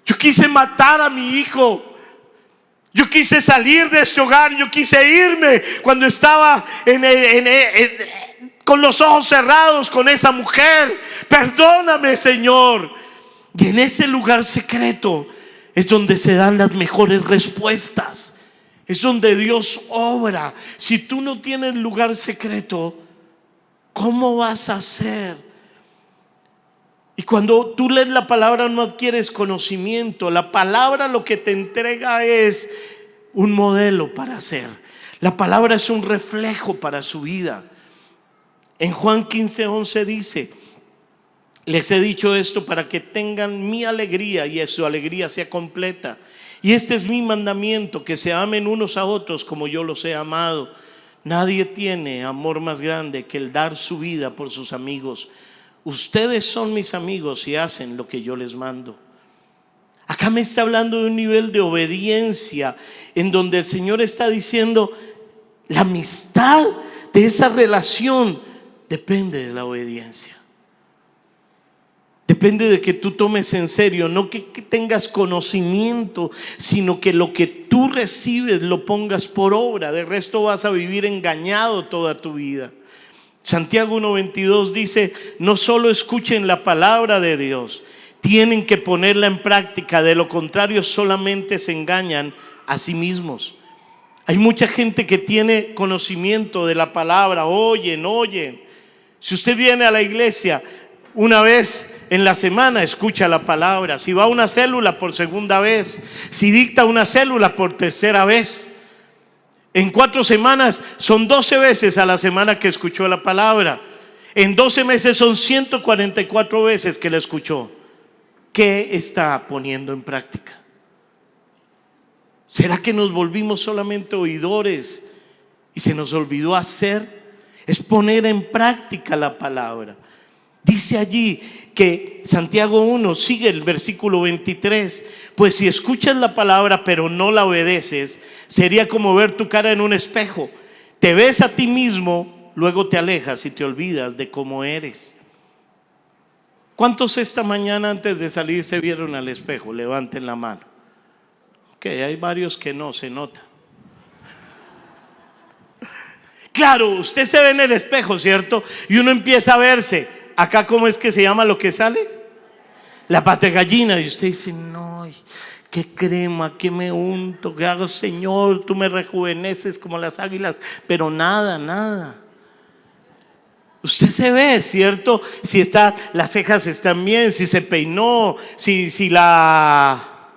yo quise matar a mi hijo, yo quise salir de este hogar, yo quise irme cuando estaba con los ojos cerrados con esa mujer. Perdóname, Señor. Y en ese lugar secreto es donde se dan las mejores respuestas, es donde Dios obra. Si tú no tienes lugar secreto, ¿cómo vas a hacer? Y cuando tú lees la palabra no adquieres conocimiento. La palabra lo que te entrega es un modelo para hacer. La palabra es un reflejo para su vida. En Juan 15:11 dice: les he dicho esto para que tengan mi alegría y su alegría sea completa. Y este es mi mandamiento, que se amen unos a otros como yo los he amado. Nadie tiene amor más grande que el dar su vida por sus amigos. Ustedes son mis amigos y hacen lo que yo les mando. Acá me está hablando de un nivel de obediencia en donde el Señor está diciendo: la amistad de esa relación depende de la obediencia. Depende de que tú tomes en serio, no que tengas conocimiento, sino que lo que tú recibes lo pongas por obra. De resto vas a vivir engañado toda tu vida. Santiago 1:22 dice: no solo escuchen la palabra de Dios, tienen que ponerla en práctica. De lo contrario solamente se engañan a sí mismos. Hay mucha gente que tiene conocimiento de la palabra, oyen. Si usted viene a la iglesia una vez en la semana, escucha la palabra. Si va a una célula, por segunda vez. Si dicta una célula, por tercera vez. En 4 semanas son 12 veces a la semana que escuchó la palabra. En 12 meses son 144 veces que la escuchó. ¿Qué está poniendo en práctica? ¿Será que nos volvimos solamente oidores y se nos olvidó hacer? Es poner en práctica la palabra. Dice allí que Santiago 1 sigue el versículo 23: pues si escuchas la palabra pero no la obedeces, sería como ver tu cara en un espejo. Te ves a ti mismo, luego te alejas y te olvidas de cómo eres. ¿Cuántos esta mañana antes de salir se vieron al espejo? Levanten la mano. Ok, hay varios que no, se nota. Claro, usted se ve en el espejo, ¿cierto? Y uno empieza a verse. Acá, ¿cómo es que se llama lo que sale? La pata de gallina. Y usted dice, no, qué crema, qué me unto, qué hago, Señor, tú me rejuveneces como las águilas. Pero nada, nada. Usted se ve, ¿cierto? Si las cejas están bien, si se peinó, si la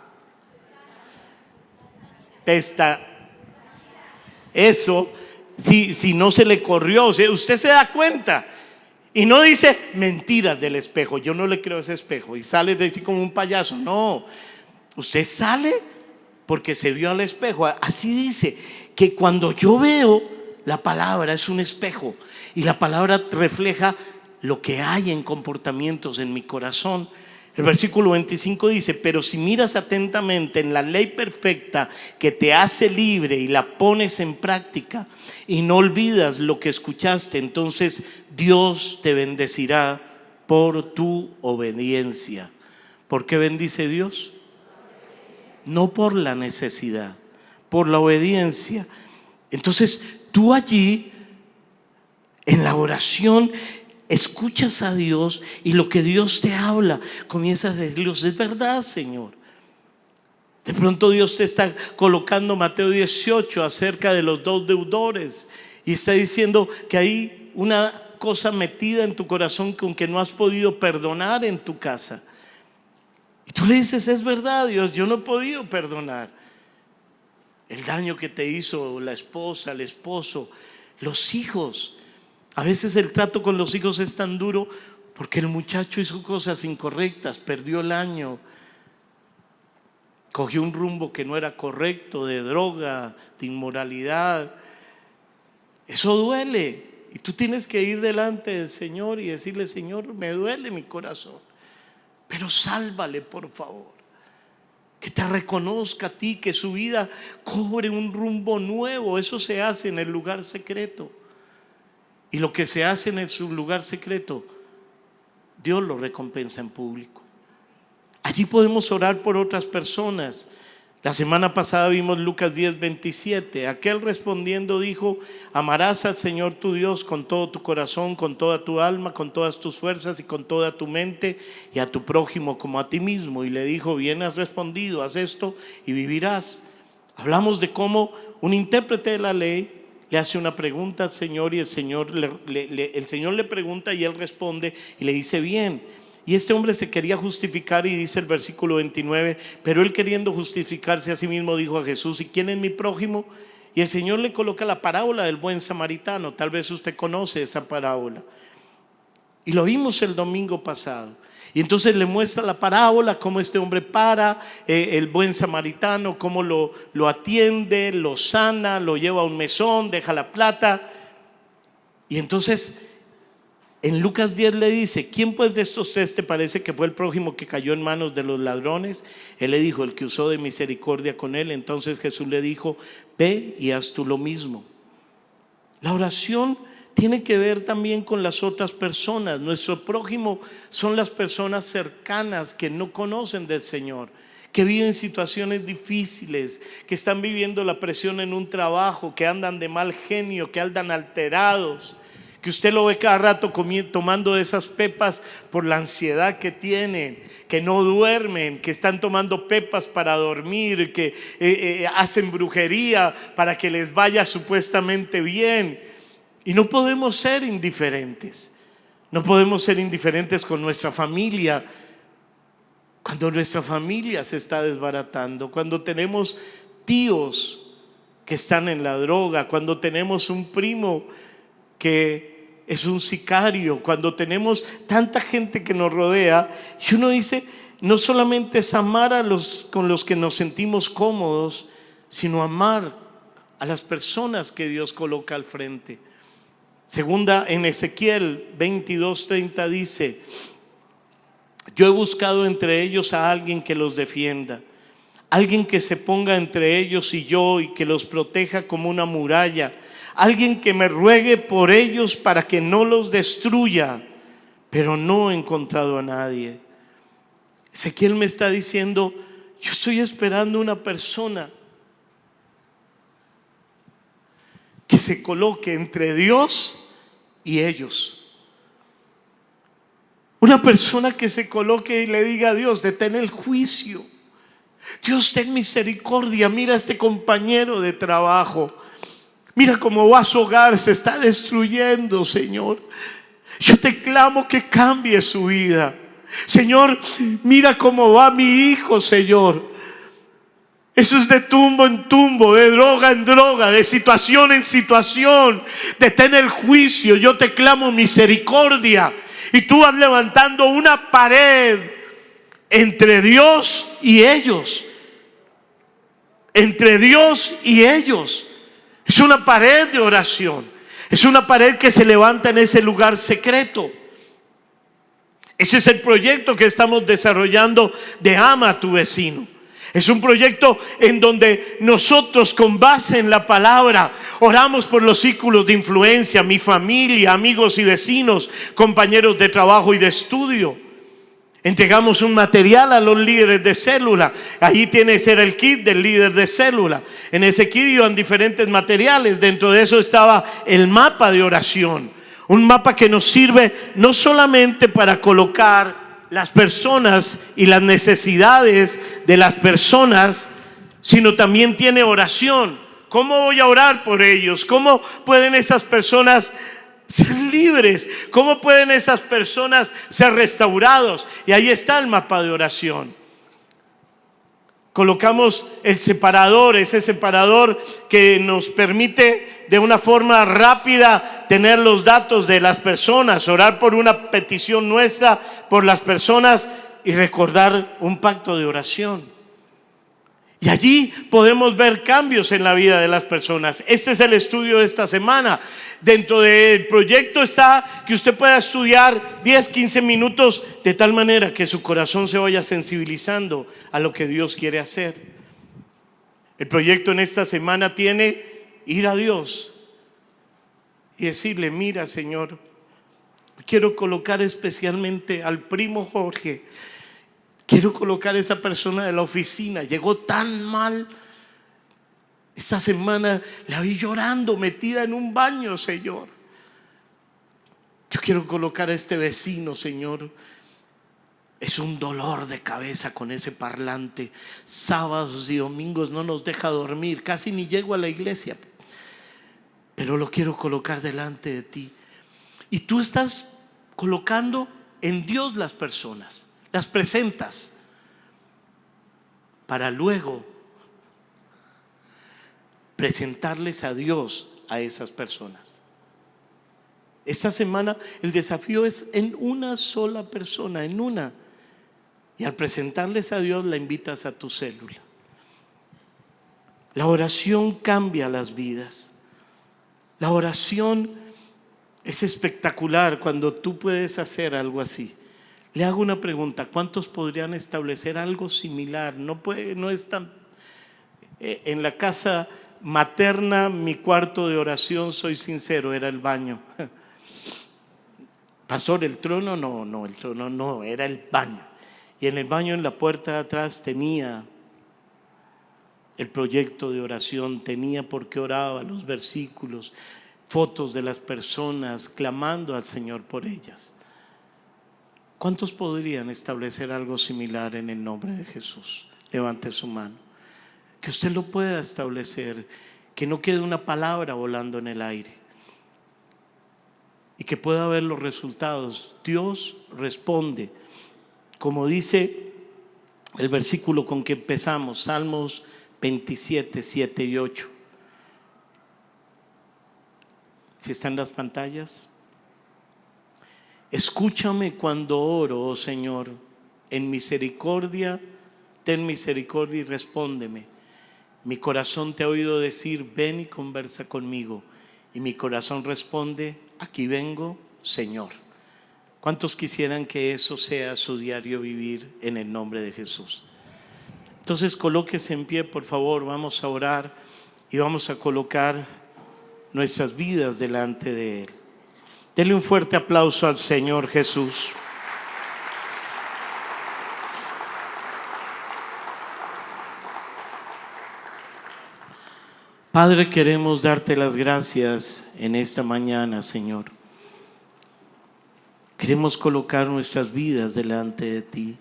testa, eso, si no se le corrió, o sea, usted se da cuenta. Y no dice mentiras del espejo, yo no le creo a ese espejo, y sale de así como un payaso. No, usted sale porque se vio al espejo. Así dice que cuando yo veo, la palabra es un espejo y la palabra refleja lo que hay en comportamientos en mi corazón. El versículo 25 dice: pero si miras atentamente en la ley perfecta que te hace libre y la pones en práctica y no olvidas lo que escuchaste, entonces Dios te bendecirá por tu obediencia. ¿Por qué bendice Dios? No por la necesidad, por la obediencia. Entonces tú allí en la oración escuchas a Dios y lo que Dios te habla, comienzas a decir: es verdad, Señor. De pronto Dios te está colocando Mateo 18 acerca de los dos deudores y está diciendo que hay una cosa metida en tu corazón con que no has podido perdonar en tu casa. Y tú le dices: es verdad, Dios, yo no he podido perdonar el daño que te hizo la esposa, el esposo, los hijos. A veces el trato con los hijos es tan duro porque el muchacho hizo cosas incorrectas, perdió el año, cogió un rumbo que no era correcto, de droga, de inmoralidad. Eso duele y tú tienes que ir delante del Señor y decirle: Señor, me duele mi corazón, pero sálvale, por favor. Que te reconozca a ti, que su vida cobre un rumbo nuevo. Eso se hace en el lugar secreto. Y lo que se hace en su lugar secreto, Dios lo recompensa en público. Allí podemos orar por otras personas. La semana pasada vimos Lucas 10:27. Aquel respondiendo dijo: amarás al Señor tu Dios con todo tu corazón, con toda tu alma, con todas tus fuerzas y con toda tu mente, y a tu prójimo como a ti mismo. Y le dijo: bien has respondido, haz esto y vivirás. Hablamos de cómo un intérprete de la ley le hace una pregunta al Señor y el Señor le pregunta y él responde y le dice: bien. Y este hombre se quería justificar y dice el versículo 29, pero él, queriendo justificarse a sí mismo, dijo a Jesús: ¿y quién es mi prójimo? Y el Señor le coloca la parábola del buen samaritano. Tal vez usted conoce esa parábola y lo vimos el domingo pasado. Y entonces le muestra la parábola, cómo este hombre para, el buen samaritano, cómo lo atiende, lo sana, lo lleva a un mesón, deja la plata. Y entonces en Lucas 10 le dice: ¿quién pues de estos tres te parece que fue el prójimo que cayó en manos de los ladrones? Él le dijo: el que usó de misericordia con él. Entonces Jesús le dijo: ve y haz tú lo mismo. La oración tiene que ver también con las otras personas. Nuestro prójimo son las personas cercanas que no conocen del Señor, que viven situaciones difíciles, que están viviendo la presión en un trabajo, que andan de mal genio, que andan alterados, que usted lo ve cada rato tomando esas pepas por la ansiedad que tienen, que no duermen, que están tomando pepas para dormir, que hacen brujería para que les vaya supuestamente bien. Y no podemos ser indiferentes. No podemos ser indiferentes con nuestra familia. Cuando nuestra familia se está desbaratando, cuando tenemos tíos que están en la droga, cuando tenemos un primo que es un sicario, cuando tenemos tanta gente que nos rodea, y uno dice: no solamente es amar a los con los que nos sentimos cómodos, sino amar a las personas que Dios coloca al frente. Segunda, en Ezequiel 22:30 dice: yo he buscado entre ellos a alguien que los defienda, alguien que se ponga entre ellos y yo y que los proteja como una muralla, alguien que me ruegue por ellos para que no los destruya, pero no he encontrado a nadie. Ezequiel me está diciendo, yo estoy esperando una persona que se coloque entre Dios y ellos. Una persona que se coloque y le diga a Dios, detén el juicio. Dios, ten misericordia, mira a este compañero de trabajo. Mira cómo va su hogar, se está destruyendo, Señor. Yo te clamo que cambie su vida. Señor, mira cómo va mi hijo, Señor. Eso es de tumbo en tumbo, de droga en droga, de situación en situación. Detén el juicio, yo te clamo misericordia. Y tú vas levantando una pared entre Dios y ellos. Entre Dios y ellos. Es una pared de oración. Es una pared que se levanta en ese lugar secreto. Ese es el proyecto que estamos desarrollando de Ama a tu Vecino. Es un proyecto en donde nosotros, con base en la palabra, oramos por los círculos de influencia, mi familia, amigos y vecinos, compañeros de trabajo y de estudio. Entregamos un material a los líderes de célula. Allí tiene que ser el kit del líder de célula. En ese kit iban diferentes materiales. Dentro de eso estaba el mapa de oración. Un mapa que nos sirve no solamente para colocar las personas y las necesidades de las personas, sino también tiene oración. ¿Cómo voy a orar por ellos? ¿Cómo pueden esas personas ser libres? ¿Cómo pueden esas personas ser restaurados? Y ahí está el mapa de oración. Colocamos el separador, ese separador que nos permite de una forma rápida tener los datos de las personas, orar por una petición nuestra, por las personas y recordar un pacto de oración. Y allí podemos ver cambios en la vida de las personas. Este es el estudio de esta semana. Dentro del proyecto está que usted pueda estudiar 10, 15 minutos de tal manera que su corazón se vaya sensibilizando a lo que Dios quiere hacer. El proyecto en esta semana tiene ir a Dios y decirle, mira, Señor, quiero colocar especialmente al primo Jorge. Quiero colocar a esa persona de la oficina. Llegó tan mal. Esta semana la vi llorando, metida en un baño, Señor. Yo quiero colocar a este vecino, Señor. Es un dolor de cabeza con ese parlante. Sábados y domingos no nos deja dormir. Casi ni llego a la iglesia. Pero lo quiero colocar delante de ti. Y tú estás colocando en Dios las personas. Las presentas para luego presentarles a Dios a esas personas. Esta semana el desafío es en una sola persona, en una. Y al presentarles a Dios la invitas a tu célula. La oración cambia las vidas. La oración es espectacular cuando tú puedes hacer algo así. Le hago una pregunta, ¿cuántos podrían establecer algo similar? No es tan... En la casa materna, mi cuarto de oración, soy sincero, era el baño. Pastor, el trono no, el trono no, era el baño. Y en el baño, en la puerta de atrás, tenía el proyecto de oración, tenía por qué oraba, los versículos, fotos de las personas, clamando al Señor por ellas. ¿Cuántos podrían establecer algo similar en el nombre de Jesús? Levante su mano. Que usted lo pueda establecer, que no quede una palabra volando en el aire y que pueda ver los resultados. Dios responde, como dice el versículo con que empezamos, Salmos 27, 7 y 8. Si están las pantallas. Escúchame cuando oro, oh Señor, en misericordia, ten misericordia y respóndeme. Mi corazón te ha oído decir, ven y conversa conmigo. Y mi corazón responde, aquí vengo, Señor. ¿Cuántos quisieran que eso sea su diario vivir en el nombre de Jesús? Entonces colóquese en pie, por favor, vamos a orar y vamos a colocar nuestras vidas delante de Él. Dele un fuerte aplauso al Señor Jesús. Padre, queremos darte las gracias en esta mañana, Señor. Queremos colocar nuestras vidas delante de ti.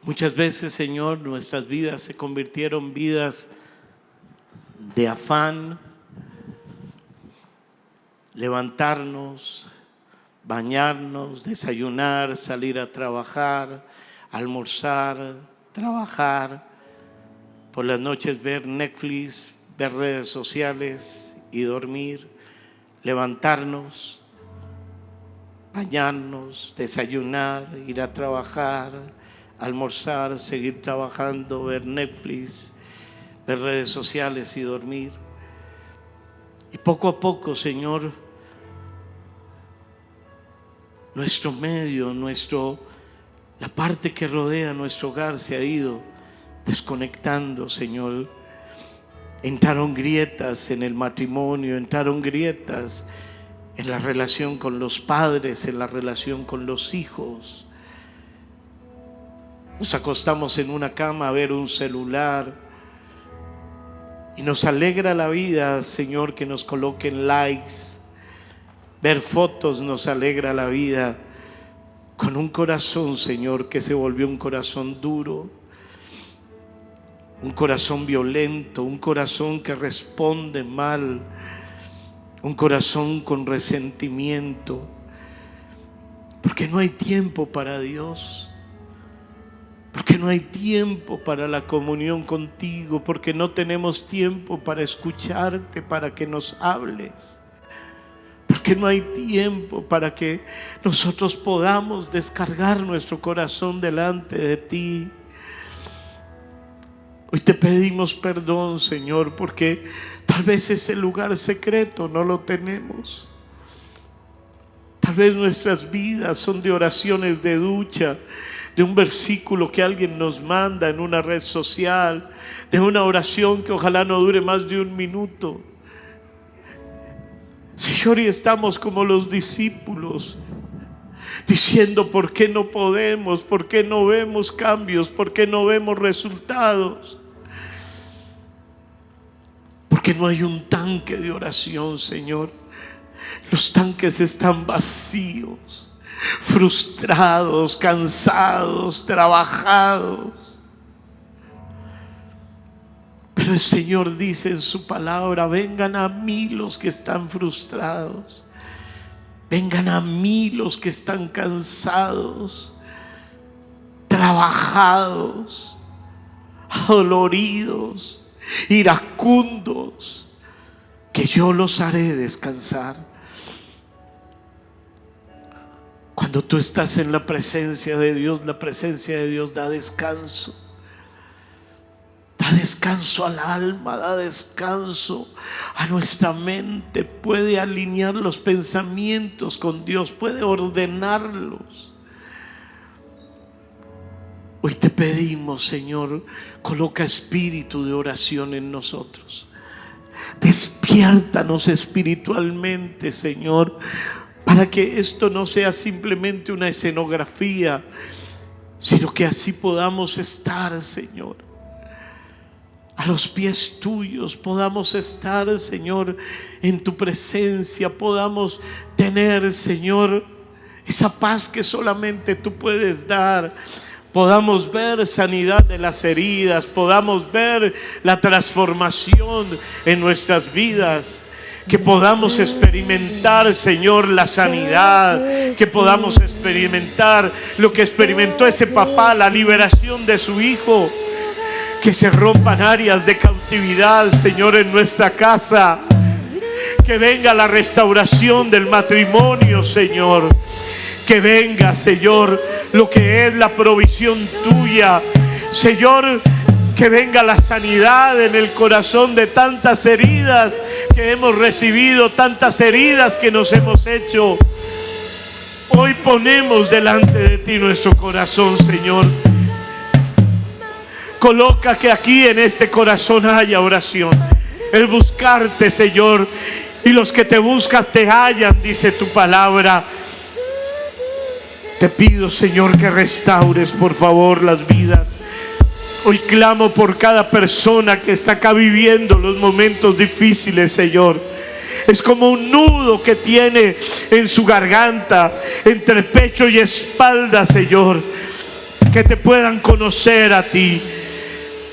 Muchas veces, Señor, nuestras vidas se convirtieron en vidas de afán. Levantarnos, bañarnos, desayunar, salir a trabajar, almorzar, trabajar, por las noches ver Netflix, ver redes sociales y dormir, levantarnos, bañarnos, desayunar, ir a trabajar, almorzar, seguir trabajando, ver Netflix, ver redes sociales y dormir. Y poco a poco, Señor, nuestro medio, la parte que rodea nuestro hogar se ha ido desconectando, Señor. Entraron grietas en el matrimonio, entraron grietas en la relación con los padres, en la relación con los hijos. Nos acostamos en una cama a ver un celular y nos alegra la vida, Señor, que nos coloquen likes. Ver fotos nos alegra la vida, con un corazón, Señor, que se volvió un corazón duro, un corazón violento, un corazón que responde mal, un corazón con resentimiento, porque no hay tiempo para Dios, porque no hay tiempo para la comunión contigo, porque no tenemos tiempo para escucharte, para que nos hables, porque no hay tiempo para que nosotros podamos descargar nuestro corazón delante de ti. Hoy te pedimos perdón, Señor, porque tal vez ese lugar secreto no lo tenemos. Tal vez nuestras vidas son de oraciones de ducha, de un versículo que alguien nos manda en una red social, de una oración que ojalá no dure más de un minuto. Señor, y estamos como los discípulos, diciendo: ¿por qué no podemos? ¿Por qué no vemos cambios? ¿Por qué no vemos resultados? Porque no hay un tanque de oración, Señor. Los tanques están vacíos, frustrados, cansados, trabajados. Pero el Señor dice en su palabra: vengan a mí los que están frustrados, vengan a mí los que están cansados, trabajados, adoloridos, iracundos, que yo los haré descansar. Cuando tú estás en la presencia de Dios, la presencia de Dios da descanso. Da descanso al alma, da descanso a nuestra mente. Puede alinear los pensamientos con Dios, puede ordenarlos. Hoy te pedimos, Señor, coloca espíritu de oración en nosotros. Despiértanos espiritualmente, Señor, para que esto no sea simplemente una escenografía, sino que así podamos estar, Señor, a los pies tuyos, podamos estar, Señor, en tu presencia, podamos tener, Señor, esa paz que solamente tú puedes dar. Podamos ver sanidad de las heridas, podamos ver la transformación en nuestras vidas, que podamos experimentar, Señor, la sanidad, que podamos experimentar lo que experimentó ese papá, la liberación de su hijo. Que se rompan áreas de cautividad, Señor, en nuestra casa. Que venga la restauración del matrimonio, Señor. Que venga, Señor, lo que es la provisión tuya. Señor, que venga la sanidad en el corazón de tantas heridas que hemos recibido, tantas heridas que nos hemos hecho. Hoy ponemos delante de ti nuestro corazón, Señor. Coloca que aquí en este corazón haya oración, el buscarte, Señor, Y los que te buscan te hallan, dice tu palabra. Te pido, Señor, que restaures, por favor, las vidas. Hoy clamo por cada persona que está acá viviendo los momentos difíciles, Señor. Es como un nudo que tiene en su garganta, entre pecho y espalda, Señor. Que te puedan conocer a ti.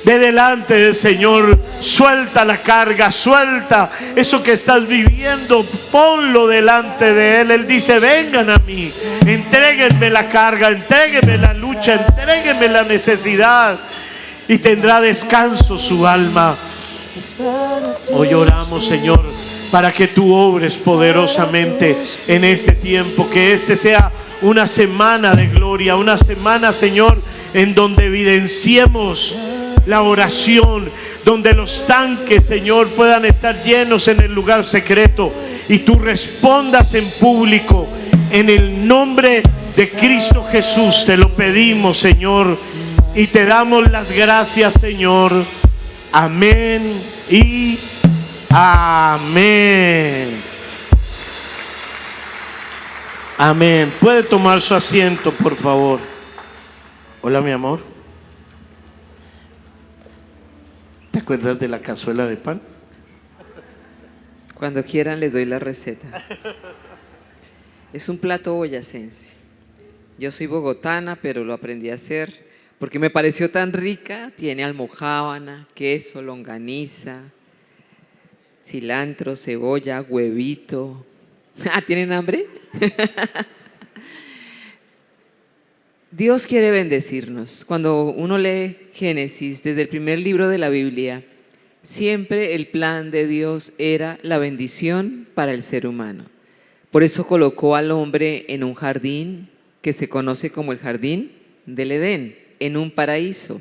Ve delante del Señor, suelta la carga, suelta eso que estás viviendo, ponlo delante de Él. Él dice: vengan a mí, entréguenme la carga, entréguenme la lucha, entréguenme la necesidad, y tendrá descanso su alma. Hoy oramos, Señor, para que tú obres poderosamente en este tiempo, que este sea una semana de gloria, una semana, Señor, en donde evidenciemos la oración, donde los tanques, Señor, puedan estar llenos en el lugar secreto y tú respondas en público. En el nombre de Cristo Jesús te lo pedimos, Señor, y te damos las gracias, Señor. Amén y amén. Amén. ¿Puede tomar su asiento, por favor? Hola, mi amor. ¿Te acuerdas de la cazuela de pan? Cuando quieran les doy la receta. Es un plato boyacense. Yo soy bogotana, pero lo aprendí a hacer porque me pareció tan rica. Tiene almojábana, queso, longaniza, cilantro, cebolla, huevito. ¿Tienen hambre? Dios quiere bendecirnos. Cuando uno lee Génesis, desde el primer libro de la Biblia, siempre el plan de Dios era la bendición para el ser humano. Por eso colocó al hombre en un jardín que se conoce como el jardín del Edén, en un paraíso.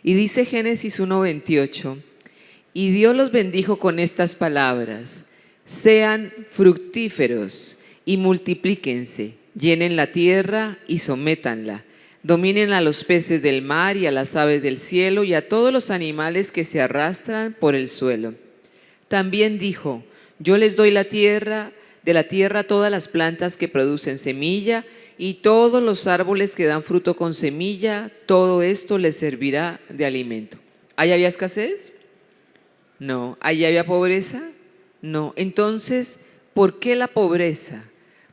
Y dice Génesis 1:28, y Dios los bendijo con estas palabras: sean fructíferos y multiplíquense, llenen la tierra y sométanla, dominen a los peces del mar y a las aves del cielo y a todos los animales que se arrastran por el suelo. También dijo: yo les doy de la tierra todas las plantas que producen semilla y todos los árboles que dan fruto con semilla, todo esto les servirá de alimento. ¿Ahí había escasez? No. ¿Ahí había pobreza? No. Entonces, ¿por qué la pobreza?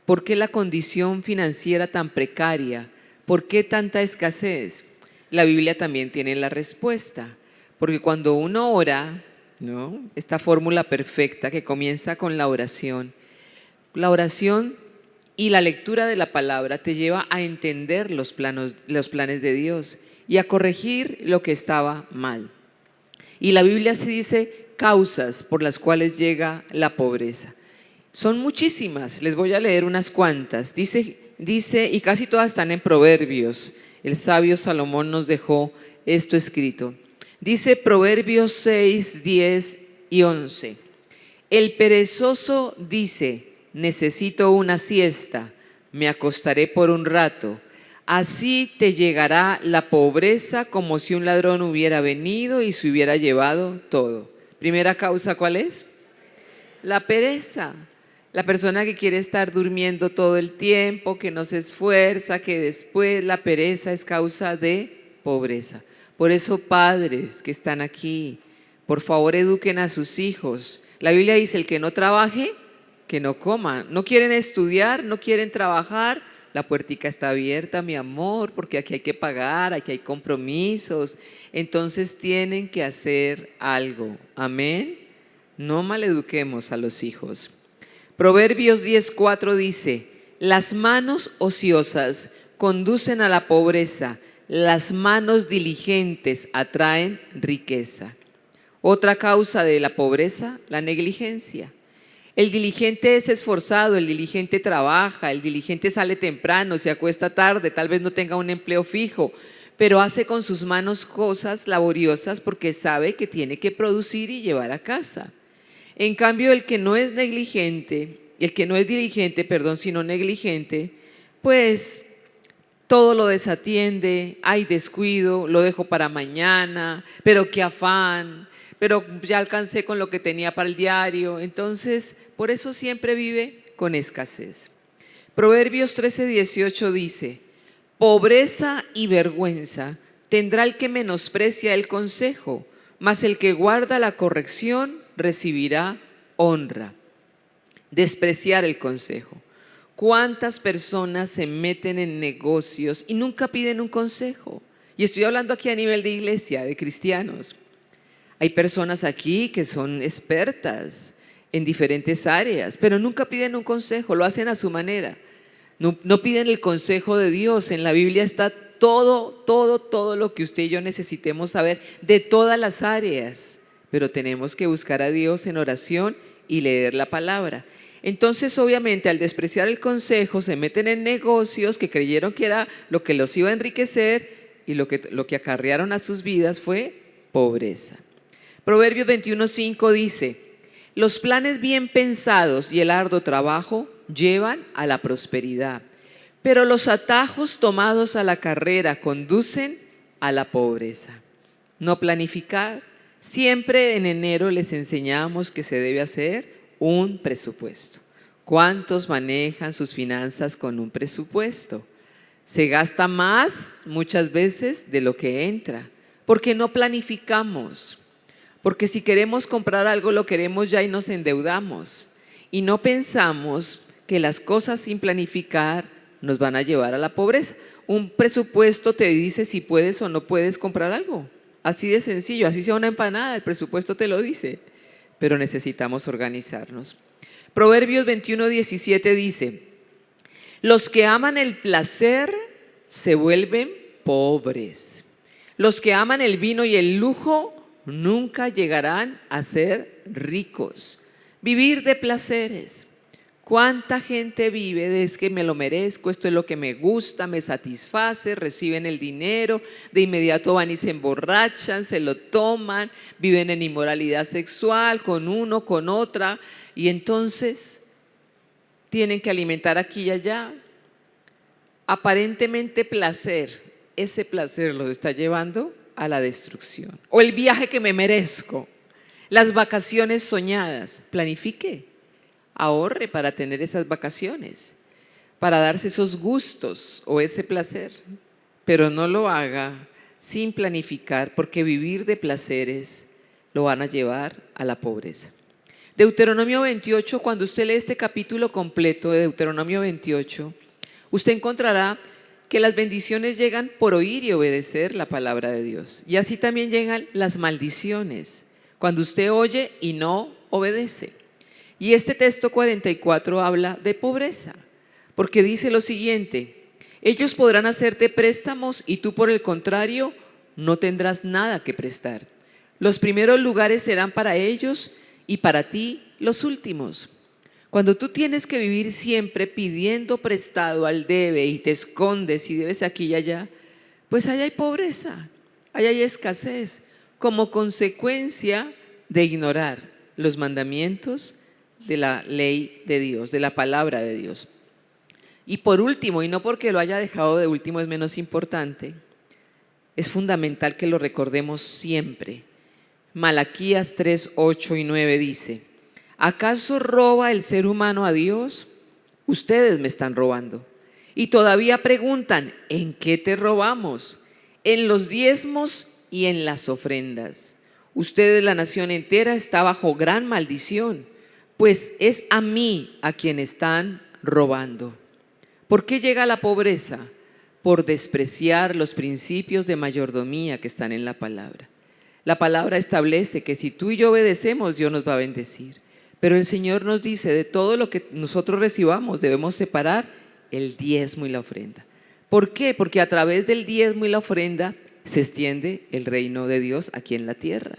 ¿Por qué la condición financiera tan precaria? ¿Por qué tanta escasez? La Biblia también tiene la respuesta, porque cuando uno ora, ¿no?, esta fórmula perfecta que comienza con la oración y la lectura de la palabra te lleva a entender los planes de Dios y a corregir lo que estaba mal. Y la Biblia se dice causas por las cuales llega la pobreza. Son muchísimas, les voy a leer unas cuantas. Dice, y casi todas están en Proverbios. El sabio Salomón nos dejó esto escrito. Dice Proverbios 6, 10 y 11. El perezoso dice: necesito una siesta, me acostaré por un rato. Así te llegará la pobreza como si un ladrón hubiera venido y se hubiera llevado todo. Primera causa, ¿cuál es? La pereza. La persona que quiere estar durmiendo todo el tiempo, que no se esfuerza, que después la pereza es causa de pobreza. Por eso, padres que están aquí, por favor eduquen a sus hijos. La Biblia dice: el que no trabaje, que no coma. No quieren estudiar, no quieren trabajar, la puertica está abierta, mi amor, porque aquí hay que pagar, aquí hay compromisos. Entonces tienen que hacer algo. Amén. No maleduquemos a los hijos. Proverbios 10:4 dice: las manos ociosas conducen a la pobreza, las manos diligentes atraen riqueza. Otra causa de la pobreza, la negligencia. El diligente es esforzado, el diligente trabaja, el diligente sale temprano, se acuesta tarde, tal vez no tenga un empleo fijo, pero hace con sus manos cosas laboriosas porque sabe que tiene que producir y llevar a casa. En cambio, el que no es diligente, sino negligente, pues todo lo desatiende, hay descuido, lo dejo para mañana, pero qué afán, pero ya alcancé con lo que tenía para el diario. Entonces, por eso siempre vive con escasez. Proverbios 13:18 dice: pobreza y vergüenza tendrá el que menosprecia el consejo, mas el que guarda la corrección recibirá honra. Despreciar el consejo. ¿Cuántas personas se meten en negocios y nunca piden un consejo? Y estoy hablando aquí a nivel de iglesia, de cristianos. Hay personas aquí que son expertas en diferentes áreas, pero nunca piden un consejo, lo hacen a su manera. No piden el consejo de Dios. En la Biblia está todo lo que usted y yo necesitemos saber de todas las áreas, pero tenemos que buscar a Dios en oración y leer la palabra. Entonces, obviamente, al despreciar el consejo, se meten en negocios que creyeron que era lo que los iba a enriquecer, y lo que acarrearon a sus vidas fue pobreza. Proverbios 21:5 dice: los planes bien pensados y el arduo trabajo llevan a la prosperidad, pero los atajos tomados a la carrera conducen a la pobreza. No planificar. Siempre en enero les enseñamos que se debe hacer un presupuesto. ¿Cuántos manejan sus finanzas con un presupuesto? Se gasta más muchas veces de lo que entra, porque no planificamos. Porque si queremos comprar algo, lo queremos ya y nos endeudamos. Y no pensamos que las cosas sin planificar nos van a llevar a la pobreza. Un presupuesto te dice si puedes o no puedes comprar algo. Así de sencillo, así sea una empanada, el presupuesto te lo dice. Pero necesitamos organizarnos. Proverbios 21:17 dice: los que aman el placer se vuelven pobres. Los que aman el vino y el lujo nunca llegarán a ser ricos. Vivir de placeres. ¿Cuánta gente vive de es que me lo merezco, esto es lo que me gusta, me satisface, reciben el dinero, de inmediato van y se emborrachan, se lo toman, viven en inmoralidad sexual con uno, con otra, y entonces tienen que alimentar aquí y allá? Aparentemente placer, ese placer los está llevando a la destrucción. O el viaje que me merezco, las vacaciones soñadas. Planifique, ahorre para tener esas vacaciones, para darse esos gustos o ese placer, pero no lo haga sin planificar, porque vivir de placeres lo van a llevar a la pobreza. Deuteronomio 28, cuando usted lee este capítulo completo de Deuteronomio 28, usted encontrará que las bendiciones llegan por oír y obedecer la palabra de Dios. Y así también llegan las maldiciones, cuando usted oye y no obedece. Y este texto 44 habla de pobreza, porque dice lo siguiente: ellos podrán hacerte préstamos y tú, por el contrario, no tendrás nada que prestar. Los primeros lugares serán para ellos y para ti los últimos. Cuando tú tienes que vivir siempre pidiendo prestado al debe y te escondes y debes aquí y allá, pues ahí hay pobreza, ahí hay escasez, como consecuencia de ignorar los mandamientos de la ley de Dios, de la palabra de Dios. Y por último, y no porque lo haya dejado de último es menos importante, es fundamental que lo recordemos siempre. Malaquías 3, 8 y 9 dice: ¿acaso roba el ser humano a Dios? Ustedes me están robando. Y todavía preguntan: ¿en qué te robamos? En los diezmos y en las ofrendas. Ustedes, la nación entera, está bajo gran maldición, pues es a mí a quien están robando. ¿Por qué llega la pobreza? Por despreciar los principios de mayordomía que están en la palabra. La palabra establece que si tú y yo obedecemos, Dios nos va a bendecir. Pero el Señor nos dice: de todo lo que nosotros recibamos debemos separar el diezmo y la ofrenda. ¿Por qué? Porque a través del diezmo y la ofrenda se extiende el reino de Dios aquí en la tierra.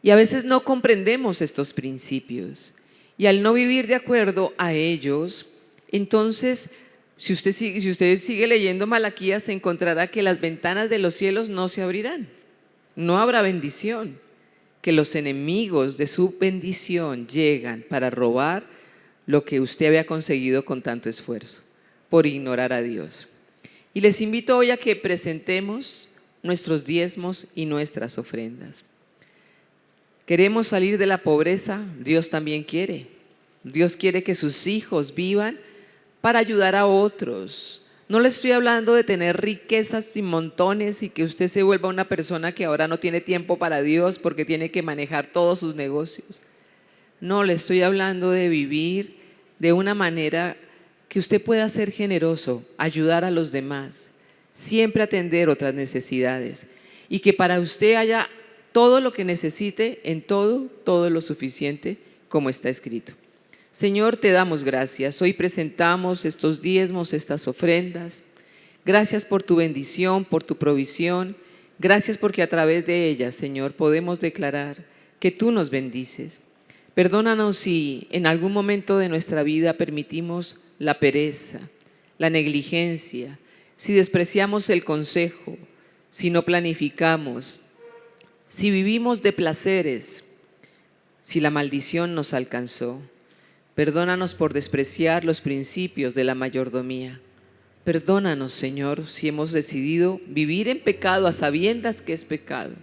Y a veces no comprendemos estos principios. Y al no vivir de acuerdo a ellos, entonces, si usted sigue leyendo Malaquías, se encontrará que las ventanas de los cielos no se abrirán. No habrá bendición, que los enemigos de su bendición llegan para robar lo que usted había conseguido con tanto esfuerzo, por ignorar a Dios. Y les invito hoy a que presentemos nuestros diezmos y nuestras ofrendas. Queremos salir de la pobreza, Dios también quiere. Dios quiere que sus hijos vivan para ayudar a otros. No le estoy hablando de tener riquezas y montones y que usted se vuelva una persona que ahora no tiene tiempo para Dios porque tiene que manejar todos sus negocios. No, le estoy hablando de vivir de una manera que usted pueda ser generoso, ayudar a los demás, siempre atender otras necesidades y que para usted haya todo lo que necesite, en todo lo suficiente, como está escrito. Señor, te damos gracias. Hoy presentamos estos diezmos, estas ofrendas. Gracias por tu bendición, por tu provisión. Gracias porque a través de ellas, Señor, podemos declarar que tú nos bendices. Perdónanos si en algún momento de nuestra vida permitimos la pereza, la negligencia, si despreciamos el consejo, si no planificamos, si vivimos de placeres, si la maldición nos alcanzó. Perdónanos por despreciar los principios de la mayordomía. Perdónanos, Señor, si hemos decidido vivir en pecado a sabiendas que es pecado.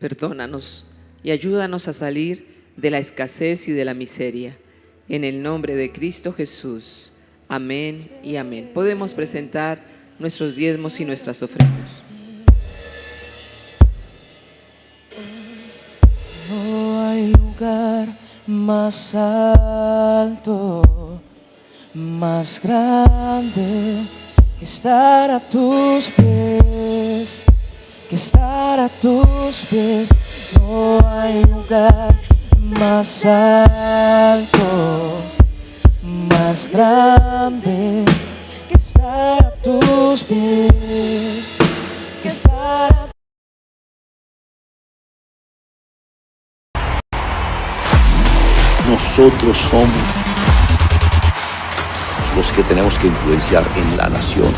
Perdónanos y ayúdanos a salir de la escasez y de la miseria. En el nombre de Cristo Jesús. Amén y amén. Podemos presentar nuestros diezmos y nuestras ofrendas. No hay lugar más alto, más grande que estar a tus pies, que estar a tus pies. No hay lugar más alto, más grande que estar a tus pies, que estar a Nosotros somos los que tenemos que influenciar en la nación.